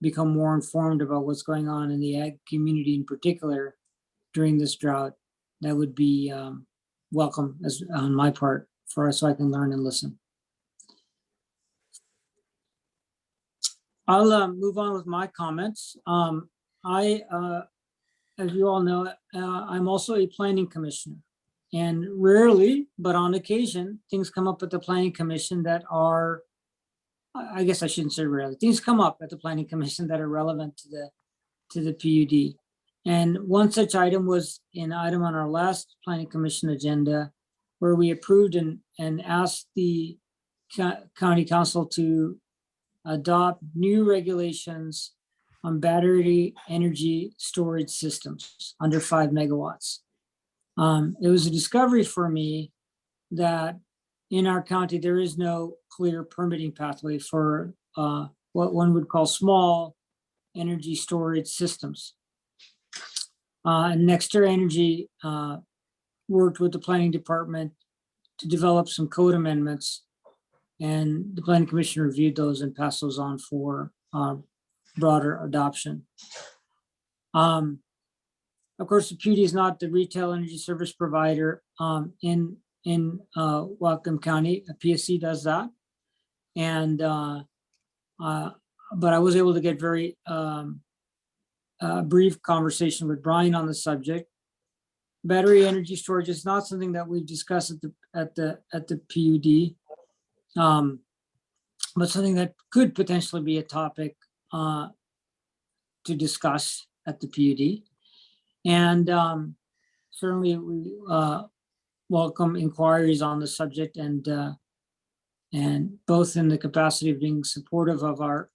become more informed about what's going on in the ag community in particular during this drought, that would be welcome as on my part for us, so I can learn and listen. I'll move on with my comments. As you all know, I'm also a planning commissioner. And rarely, but on occasion, things come up at the planning commission that are, I guess I shouldn't say rarely, things come up at the planning commission that are relevant to the PUD. And one such item was an item on our last planning commission agenda where we approved and asked the county council to adopt new regulations on battery energy storage systems under 5 megawatts. It was a discovery for me that in our county, there is no clear permitting pathway for what one would call small energy storage systems. And Nexter Energy worked with the planning department to develop some code amendments, and the planning commission reviewed those and passed those on for broader adoption. Of course, the PUD is not the retail energy service provider in Wacom County. A PSC does that, and but I was able to get very brief conversation with Brian on the subject. Battery energy storage is not something that we've discussed at the PUD, but something that could potentially be a topic to discuss at the PUD. And certainly we welcome inquiries on the subject, and both in the capacity of being supportive of our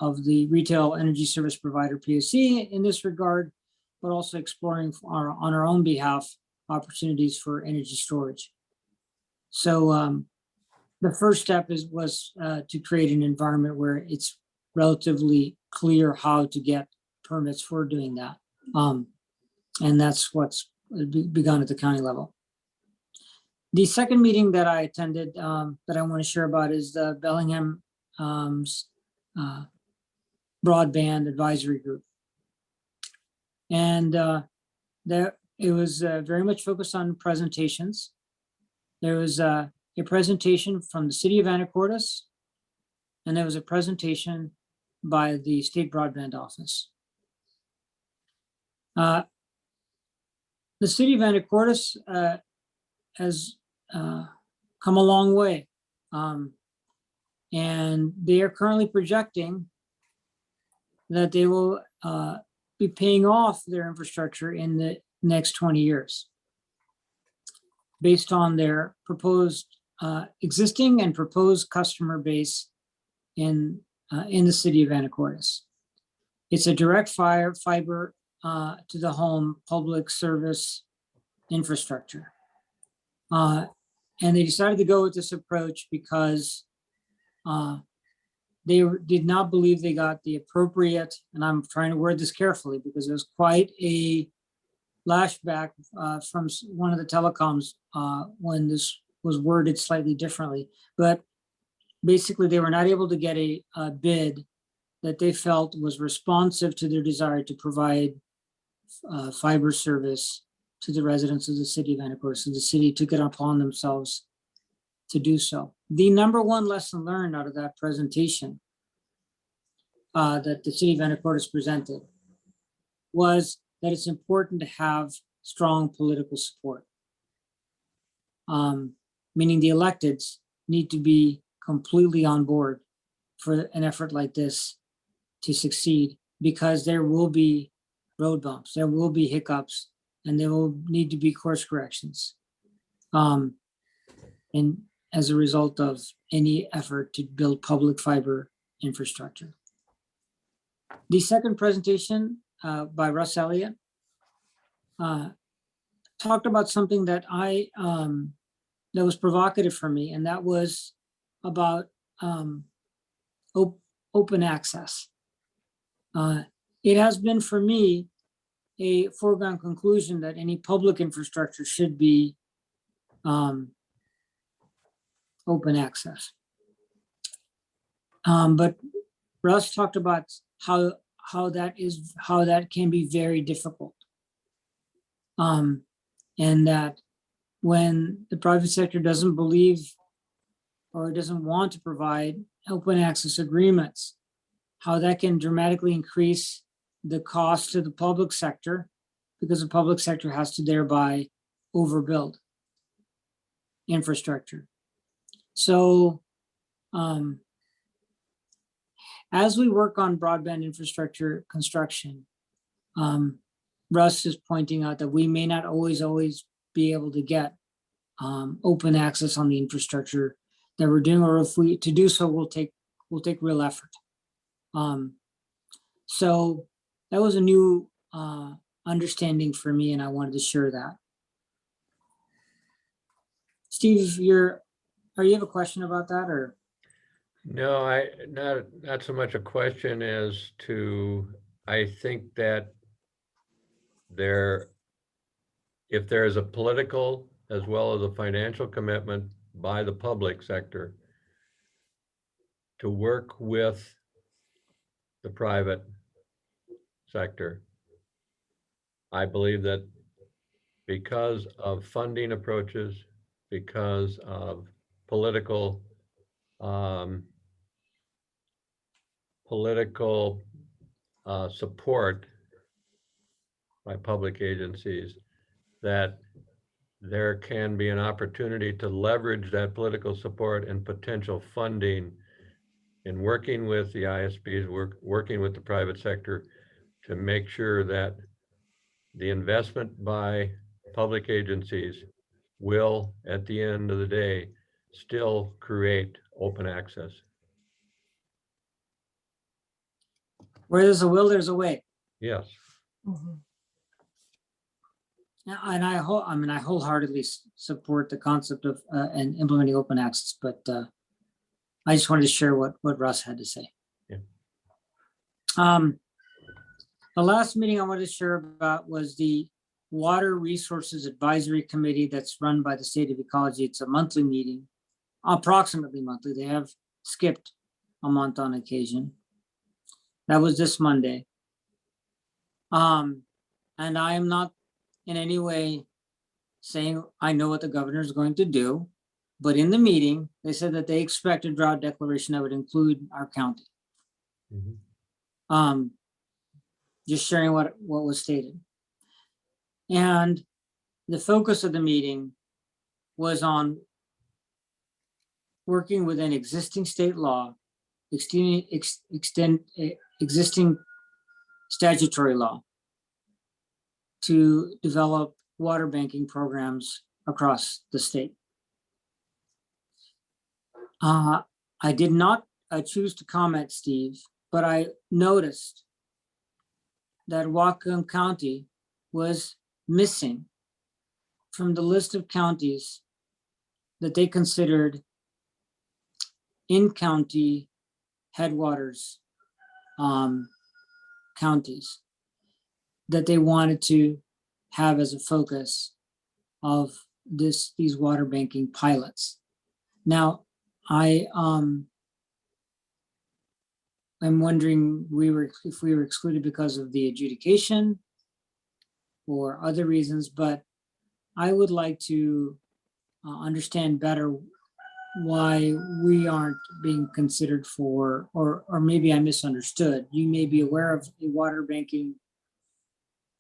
of the retail energy service provider PSC in this regard, but also exploring on our own behalf opportunities for energy storage. So the first step was to create an environment where it's relatively clear how to get permits for doing that. And that's what's begun at the county level. The second meeting that I attended that I want to share about is the Bellingham Broadband Advisory Group. And it was very much focused on presentations. There was a presentation from the city of Anacortes, and there was a presentation by the State Broadband Office. The city of Anacortes has come a long way, and they are currently projecting that they will be paying off their infrastructure in the next 20 years based on their proposed existing and proposed customer base in the city of Anacortes. It's a direct fiber to the home public service infrastructure. And they decided to go with this approach because they did not believe they got the appropriate, and I'm trying to word this carefully because it was quite a lashback from one of the telecoms when this was worded slightly differently. But basically they were not able to get a bid that they felt was responsive to their desire to provide fiber service to the residents of the city of Anacortes. So the city took it upon themselves to do so. The number one lesson learned out of that presentation that the city of Anacortes presented was that it's important to have strong political support. Meaning the electeds need to be completely on board for an effort like this to succeed, because there will be road bumps, there will be hiccups, and there will need to be course corrections. And as a result of any effort to build public fiber infrastructure. The second presentation by Russ Elliott talked about something that that was provocative for me, and that was about open access. It has been for me a foregone conclusion that any public infrastructure should be open access. But Russ talked about how that can be very difficult. And that when the private sector doesn't believe or doesn't want to provide open access agreements, how that can dramatically increase the cost to the public sector, because the public sector has to thereby overbuild infrastructure. So as we work on broadband infrastructure construction, Russ is pointing out that we may not always be able to get open access on the infrastructure that we're doing, or if we to do so, we'll take real effort. So that was a new understanding for me, and I wanted to share that. Steve, you have a question about that, or? No, not so much a question as to, I think that if there is a political as well as a financial commitment by the public sector to work with the private sector, I believe that because of funding approaches, because of political support by public agencies, that there can be an opportunity to leverage that political support and potential funding in working with the ISPs, working with the private sector to make sure that the investment by public agencies will, at the end of the day, still create open access. Where there's a will, there's a way. Yes. And I wholeheartedly support the concept of and implementing open access, but I just wanted to share what Russ had to say. Yeah. The last meeting I wanted to share about was the Water Resources Advisory Committee that's run by the State of Ecology. It's a monthly meeting, approximately monthly. They have skipped a month on occasion. That was this Monday. And I am not in any way saying I know what the governor is going to do, but in the meeting, they said that they expect a drought declaration that would include our county. Mm-hmm. Just sharing what was stated. And the focus of the meeting was on working within existing state law, existing statutory law to develop water banking programs across the state. I did not choose to comment, Steve, but I noticed that Wacom County was missing from the list of counties that they considered in-county headwaters counties that they wanted to have as a focus of these water banking pilots. Now, I'm wondering if we were excluded because of the adjudication or other reasons, but I would like to understand better why we aren't being considered for, or maybe I misunderstood. You may be aware of a water banking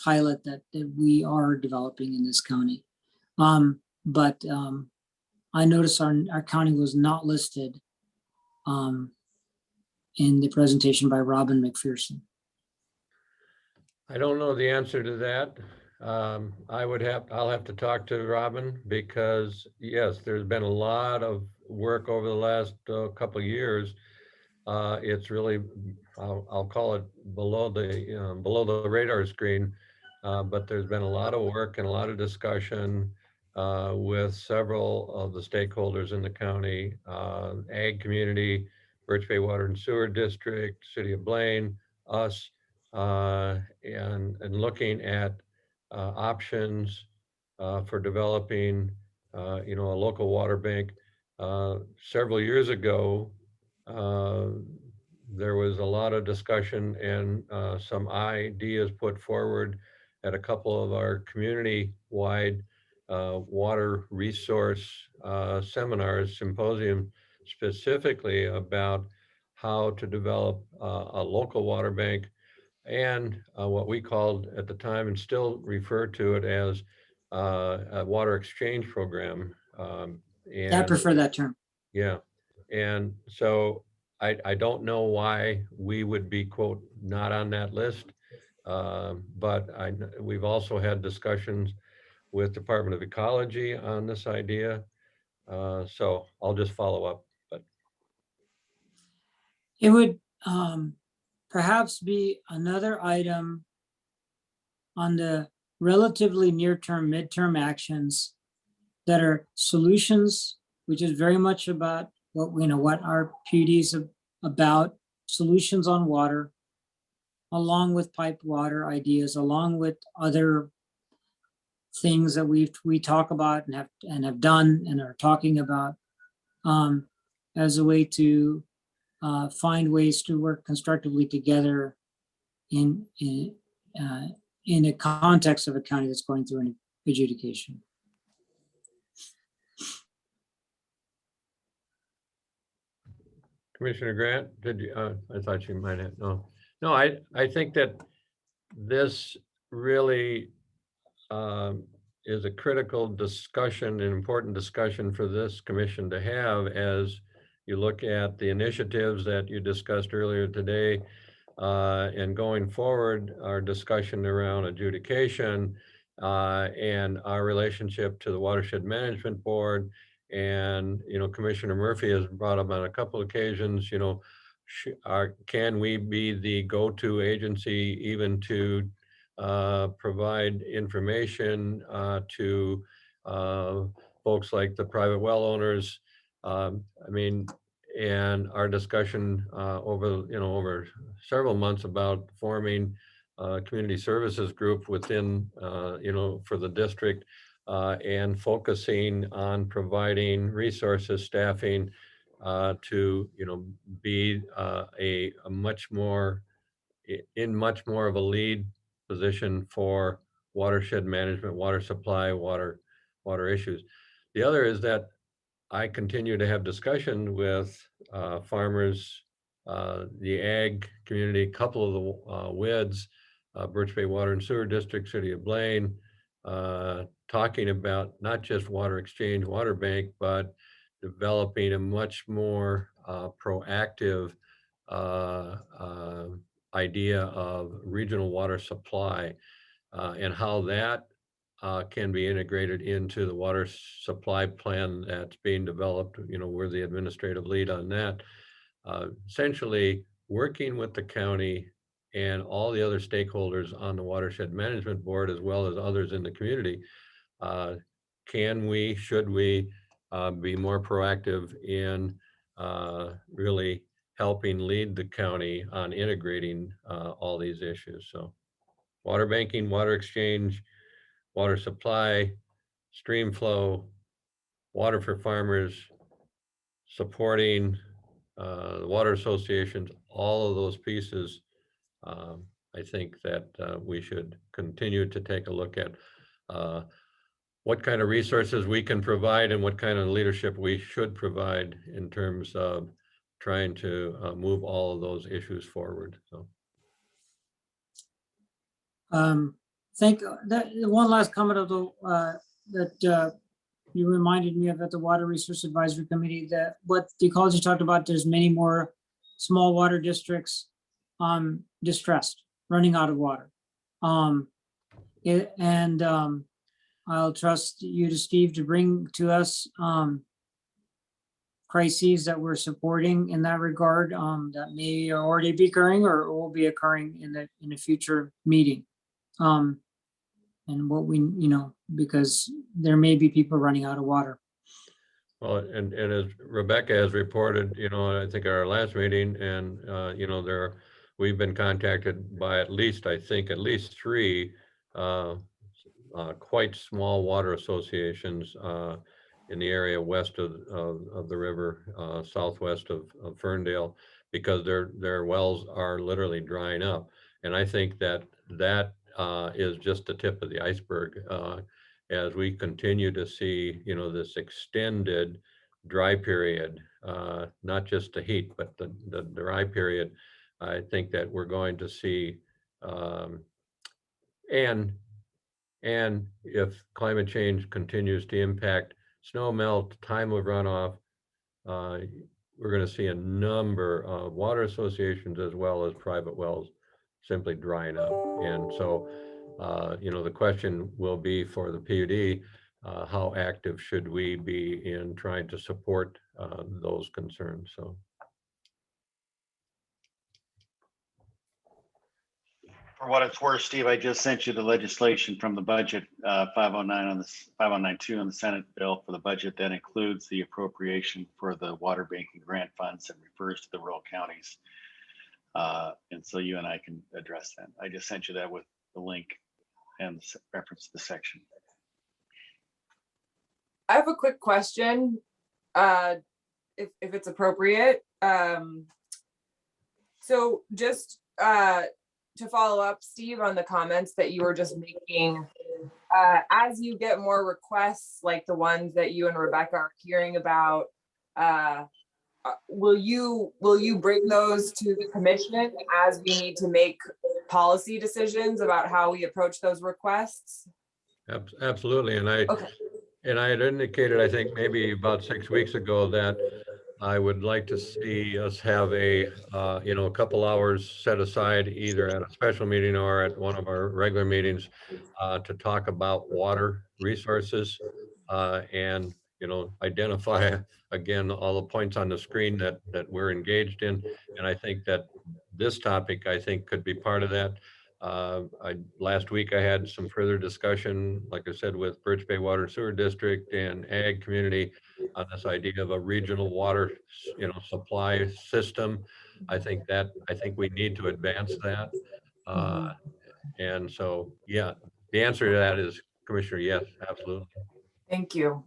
pilot that we are developing in this county. But I noticed our county was not listed in the presentation by Robin McPherson. I don't know the answer to that. I'll have to talk to Robin, because yes, there's been a lot of work over the last couple of years. It's really, I'll call it below the radar screen, but there's been a lot of work and a lot of discussion with several of the stakeholders in the county, ag community, Birch Bay Water and Sewer District, City of Blaine, us, and looking at options for developing, a local water bank. Several years ago, there was a lot of discussion and some ideas put forward at a couple of our community-wide water resource seminars, symposium, specifically about how to develop a local water bank, and what we called at the time, and still refer to it as a water exchange program. I And prefer that term. yeah, and so I don't know why we would be, quote, not on that list. But we've also had discussions with Department of Ecology on this idea. So I'll just follow up, but It would perhaps be another item on the relatively near-term, midterm actions that are solutions, which is very much about what we know, what our PUD is about, solutions on water, along with piped water ideas, along with other things that we talk about and have done and are talking about, as a way to find ways to work constructively together in a context of a county that's going through an adjudication. Commissioner Grant, did you, I thought you might have, no. No, I think that this really is a critical discussion, an important discussion for this commission to have as you look at the initiatives that you discussed earlier today, and going forward, our discussion around adjudication, and our relationship to the Watershed Management Board. And, Commissioner Murphy has brought up on a couple of occasions, can we be the go-to agency even to provide information to folks like the private well owners? And our discussion over several months about forming a community services group within, for the district, and focusing on providing resources, staffing, to, be a much more, in much more of a lead position for watershed management, water supply, water issues. The other is that I continue to have discussion with farmers, the ag community, a couple of the WIDs, Birch Bay Water and Sewer District, City of Blaine, talking about not just water exchange, water bank, but developing a much more proactive idea of regional water supply, and how that can be integrated into the water supply plan that's being developed. We're the administrative lead on that. Essentially working with the county and all the other stakeholders on the Watershed Management Board, as well as others in the community. Should we be more proactive in really helping lead the county on integrating all these issues? So water banking, water exchange, water supply, stream flow, water for farmers, supporting the water associations, all of those pieces. I think that we should continue to take a look at what kind of resources we can provide and what kind of leadership we should provide in terms of trying to move all of those issues forward. So. Think that one last comment of that you reminded me of at the Water Resource Advisory Committee, that what the ecology talked about, there's many more small water districts distressed, running out of water. I'll trust you to Steve to bring to us crises that we're supporting in that regard, that may already be occurring or will be occurring in a future meeting. And what we, because there may be people running out of water. Well, and as Rebecca has reported, I think at our last meeting, and we've been contacted by at least 3 quite small water associations in the area west of the river, southwest of Ferndale, because their wells are literally drying up. And I think that is just the tip of the iceberg as we continue to see, this extended dry period, not just the heat, but the dry period. I think that we're going to see, and And if climate change continues to impact snow melt, time of runoff, we're going to see a number of water associations as well as private wells simply drying up. And so, you know, the question will be for the PUD, how active should we be in trying to support those concerns? So. For what it's worth, Steve, I just sent you the legislation from the budget 509 on this 5092 on the Senate bill for the budget that includes the appropriation for the water banking grant funds and refers to the rural counties. And so you and I can address that. I just sent you that with the link and reference to the section. I have a quick question, if it's appropriate. So just to follow up, Steve, on the comments that you were just making, as you get more requests like the ones that you and Rebecca are hearing about, will you bring those to the commission as we need to make policy decisions about how we approach those requests? Absolutely. And Okay. I had indicated, I think maybe about 6 weeks ago, that I would like to see us have a, you know, a couple hours set aside either at a special meeting or at one of our regular meetings to talk about water resources and, you know, identify again all the points on the screen that we're engaged in. And I think that this topic, I think, could be part of that. Last week I had some further discussion, like I said, with Birch Bay Water and Sewer District and Ag Community on this idea of a regional water, you know, supply system. I think we need to advance that. And so, yeah, the answer to that is, Commissioner, yes, absolutely. Thank you.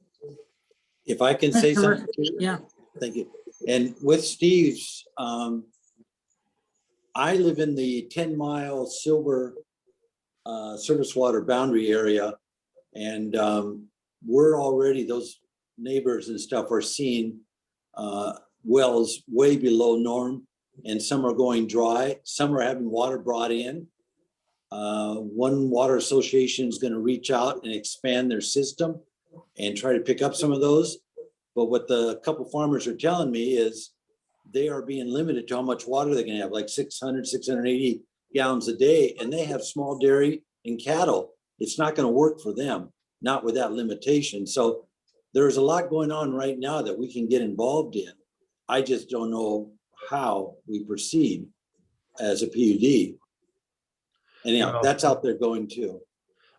If I can say something. Yeah. Thank you. And with Steve's, I live in the 10-mile Silver surface water boundary area, and we're already, those neighbors and stuff are seeing wells way below norm, and some are going dry, some are having water brought in. One water association is going to reach out and expand their system and try to pick up some of those. But what the couple farmers are telling me is they are being limited to how much water they can have, like 600, 680 gallons a day, and they have small dairy and cattle. It's not going to work for them, not with that limitation. So there's a lot going on right now that we can get involved in. I just don't know how we proceed as a PUD. Anyhow, Well, that's out there going too.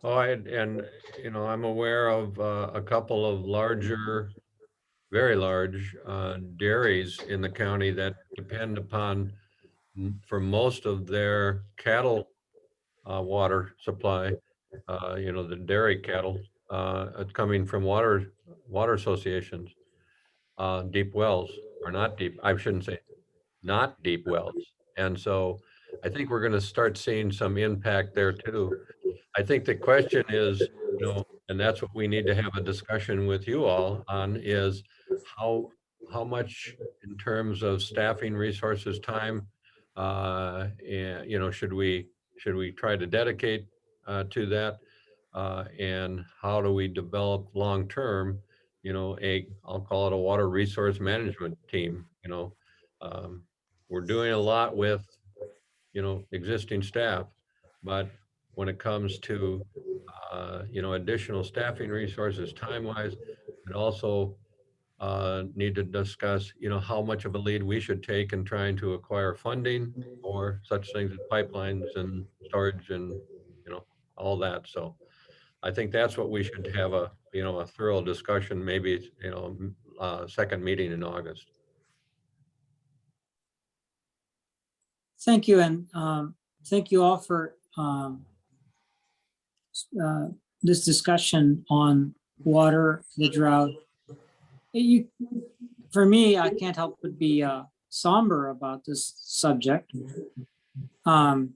Oh, and you know, I'm aware of a couple of larger, very large dairies in the county that depend upon, for most of their cattle water supply, you know, the dairy cattle coming from water associations, deep wells, or not deep, I shouldn't say not deep wells. And so I think we're going to start seeing some impact there too. I think the question is, you know, and that's what we need to have a discussion with you all on, is how much in terms of staffing, resources, time, and, you know, should we try to dedicate to that, and how do we develop long-term, you know, I'll call it a water resource management team. You know, we're doing a lot with, you know, existing staff, but when it comes to, you know, additional staffing resources, time-wise, and also need to discuss, you know, how much of a lead we should take in trying to acquire funding or such things as pipelines and storage and, you know, all that. So I think that's what we should have a, you know, a thorough discussion, maybe, you know, second meeting in August. Thank you, and thank you all for this discussion on water, the drought. For me, I can't help but be somber about this subject. But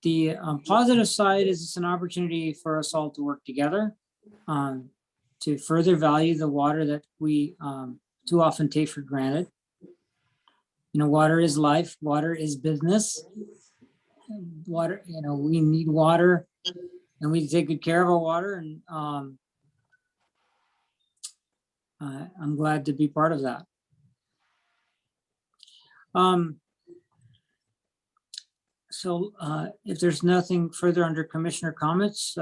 the positive side is it's an opportunity for us all to work together to further value the water that we too often take for granted. You know, water is life, water is business. Water, you know, we need water and we take good care of our water, and I'm glad to be part of that. So if there's nothing further under commissioner comments,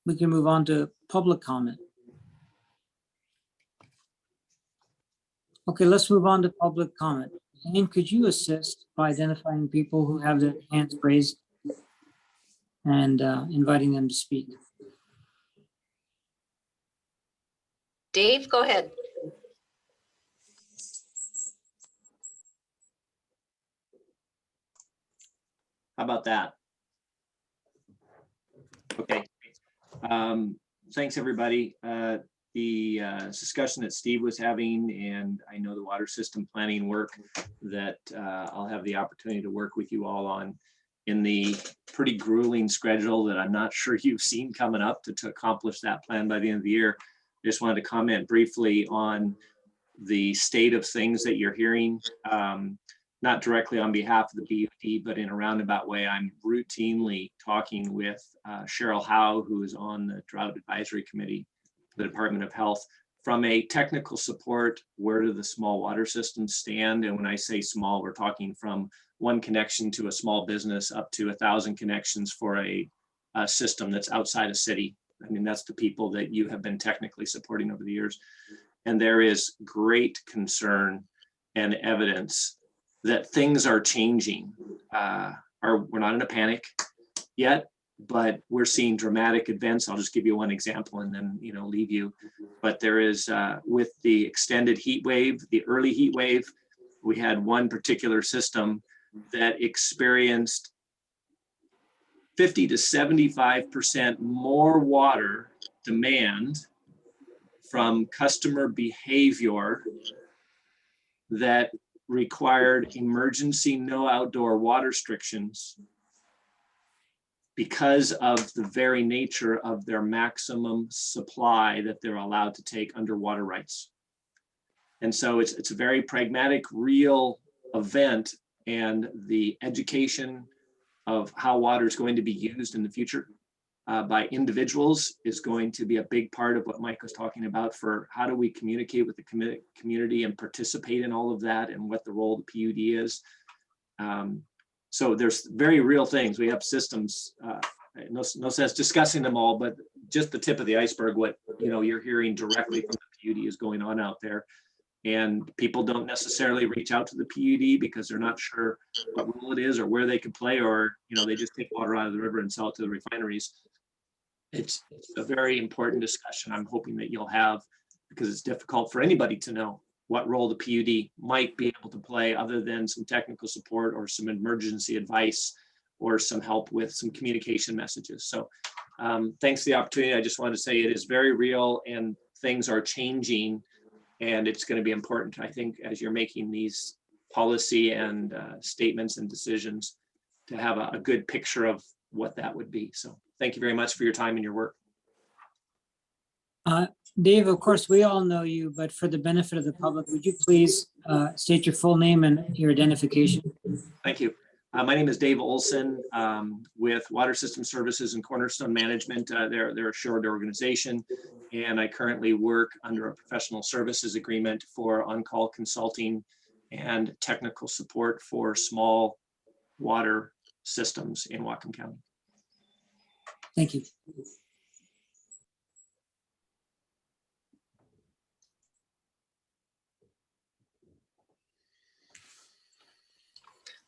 we can move on to public comment. Okay, let's move on to public comment. Anne, could you assist by identifying people who have their hands raised and inviting them to speak? Dave, go ahead. How about that? Okay. Thanks, everybody. The discussion that Steve was having, and I know the water system planning work that I'll have the opportunity to work with you all on in the pretty grueling schedule that I'm not sure you've seen coming up to accomplish that plan by the end of the year. I just wanted to comment briefly on the state of things that you're hearing. Not directly on behalf of the PUD, but in a roundabout way, I'm routinely talking with Cheryl Howe, who is on the Drought Advisory Committee, the Department of Health. From a technical support, where do the small water systems stand? And when I say small, we're talking from one connection to a small business up to 1,000 connections for a system that's outside a city. I mean, that's the people that you have been technically supporting over the years. And there is great concern and evidence that things are changing. We're not in a panic yet, but we're seeing dramatic events. I'll just give you one example and then leave you. But there is, with the extended heat wave, the early heat wave, we had one particular system that experienced 50 to 75% more water demand from customer behavior that required emergency no outdoor water restrictions because of the very nature of their maximum supply that they're allowed to take under water rights. And so it's a very pragmatic, real event, and the education of how water is going to be used in the future by individuals is going to be a big part of what Mike was talking about for how do we communicate with the community and participate in all of that and what the role of the PUD is. So there's very real things. We have systems, no sense discussing them all, but just the tip of the iceberg, what you're hearing directly from the PUD is going on out there. And people don't necessarily reach out to the PUD because they're not sure what role it is or where they could play, or they just take water out of the river and sell it to the refineries. It's a very important discussion I'm hoping that you'll have, because it's difficult for anybody to know what role the PUD might be able to play other than some technical support or some emergency advice or some help with some communication messages. So thanks for the opportunity. I just wanted to say it is very real and things are changing, and it's going to be important, I think, as you're making these policy and statements and decisions, to have a good picture of what that would be. So thank you very much for your time and your work. Dave, of course, we all know you, but for the benefit of the public, would you please state your full name and your identification? Thank you. My name is Dave Olson with Water System Services and Cornerstone Management. They're a shared organization, and I currently work under a professional services agreement for on-call consulting and technical support for small water systems in Wacom County. Thank you.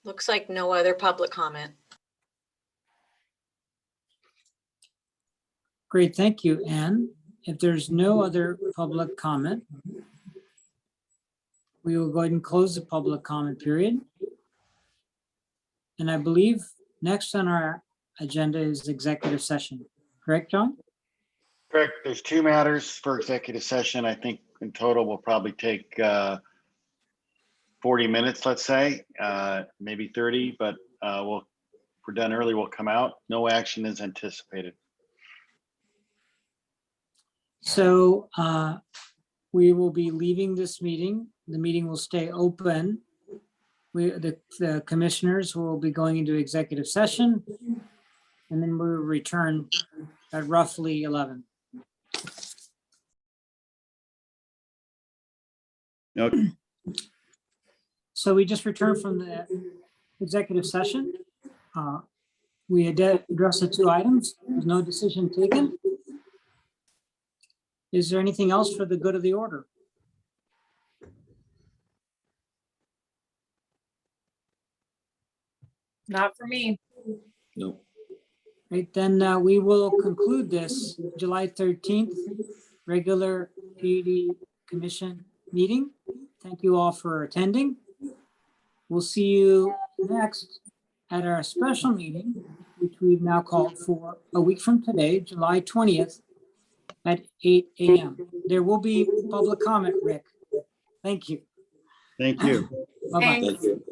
Looks like no other public comment. Great, thank you, Anne. If there's no other public comment, we will go ahead and close the public comment period. And I believe next on our agenda is executive session. Correct, John? Correct. There's two matters for executive session. I think in total will probably take 40 minutes, let's say, maybe 30, but if we're done early, we'll come out. No action is anticipated. So we will be leaving this meeting. The meeting will stay open. The commissioners will be going into executive session. and then we'll return at roughly 11. Okay. So we just returned from the executive session. We had addressed the 2 items. There's no decision taken. Is there anything else for the good of the order? Not for me. No. Right, then we will conclude this July 13th regular PUD Commission meeting. Thank you all for attending. We'll see you next at our special meeting, which we've now called for a week from today, July 20th at 8 a.m. There will be public comment, Rick. Thank you. Thank you. Bye-bye. Thanks. Thank you.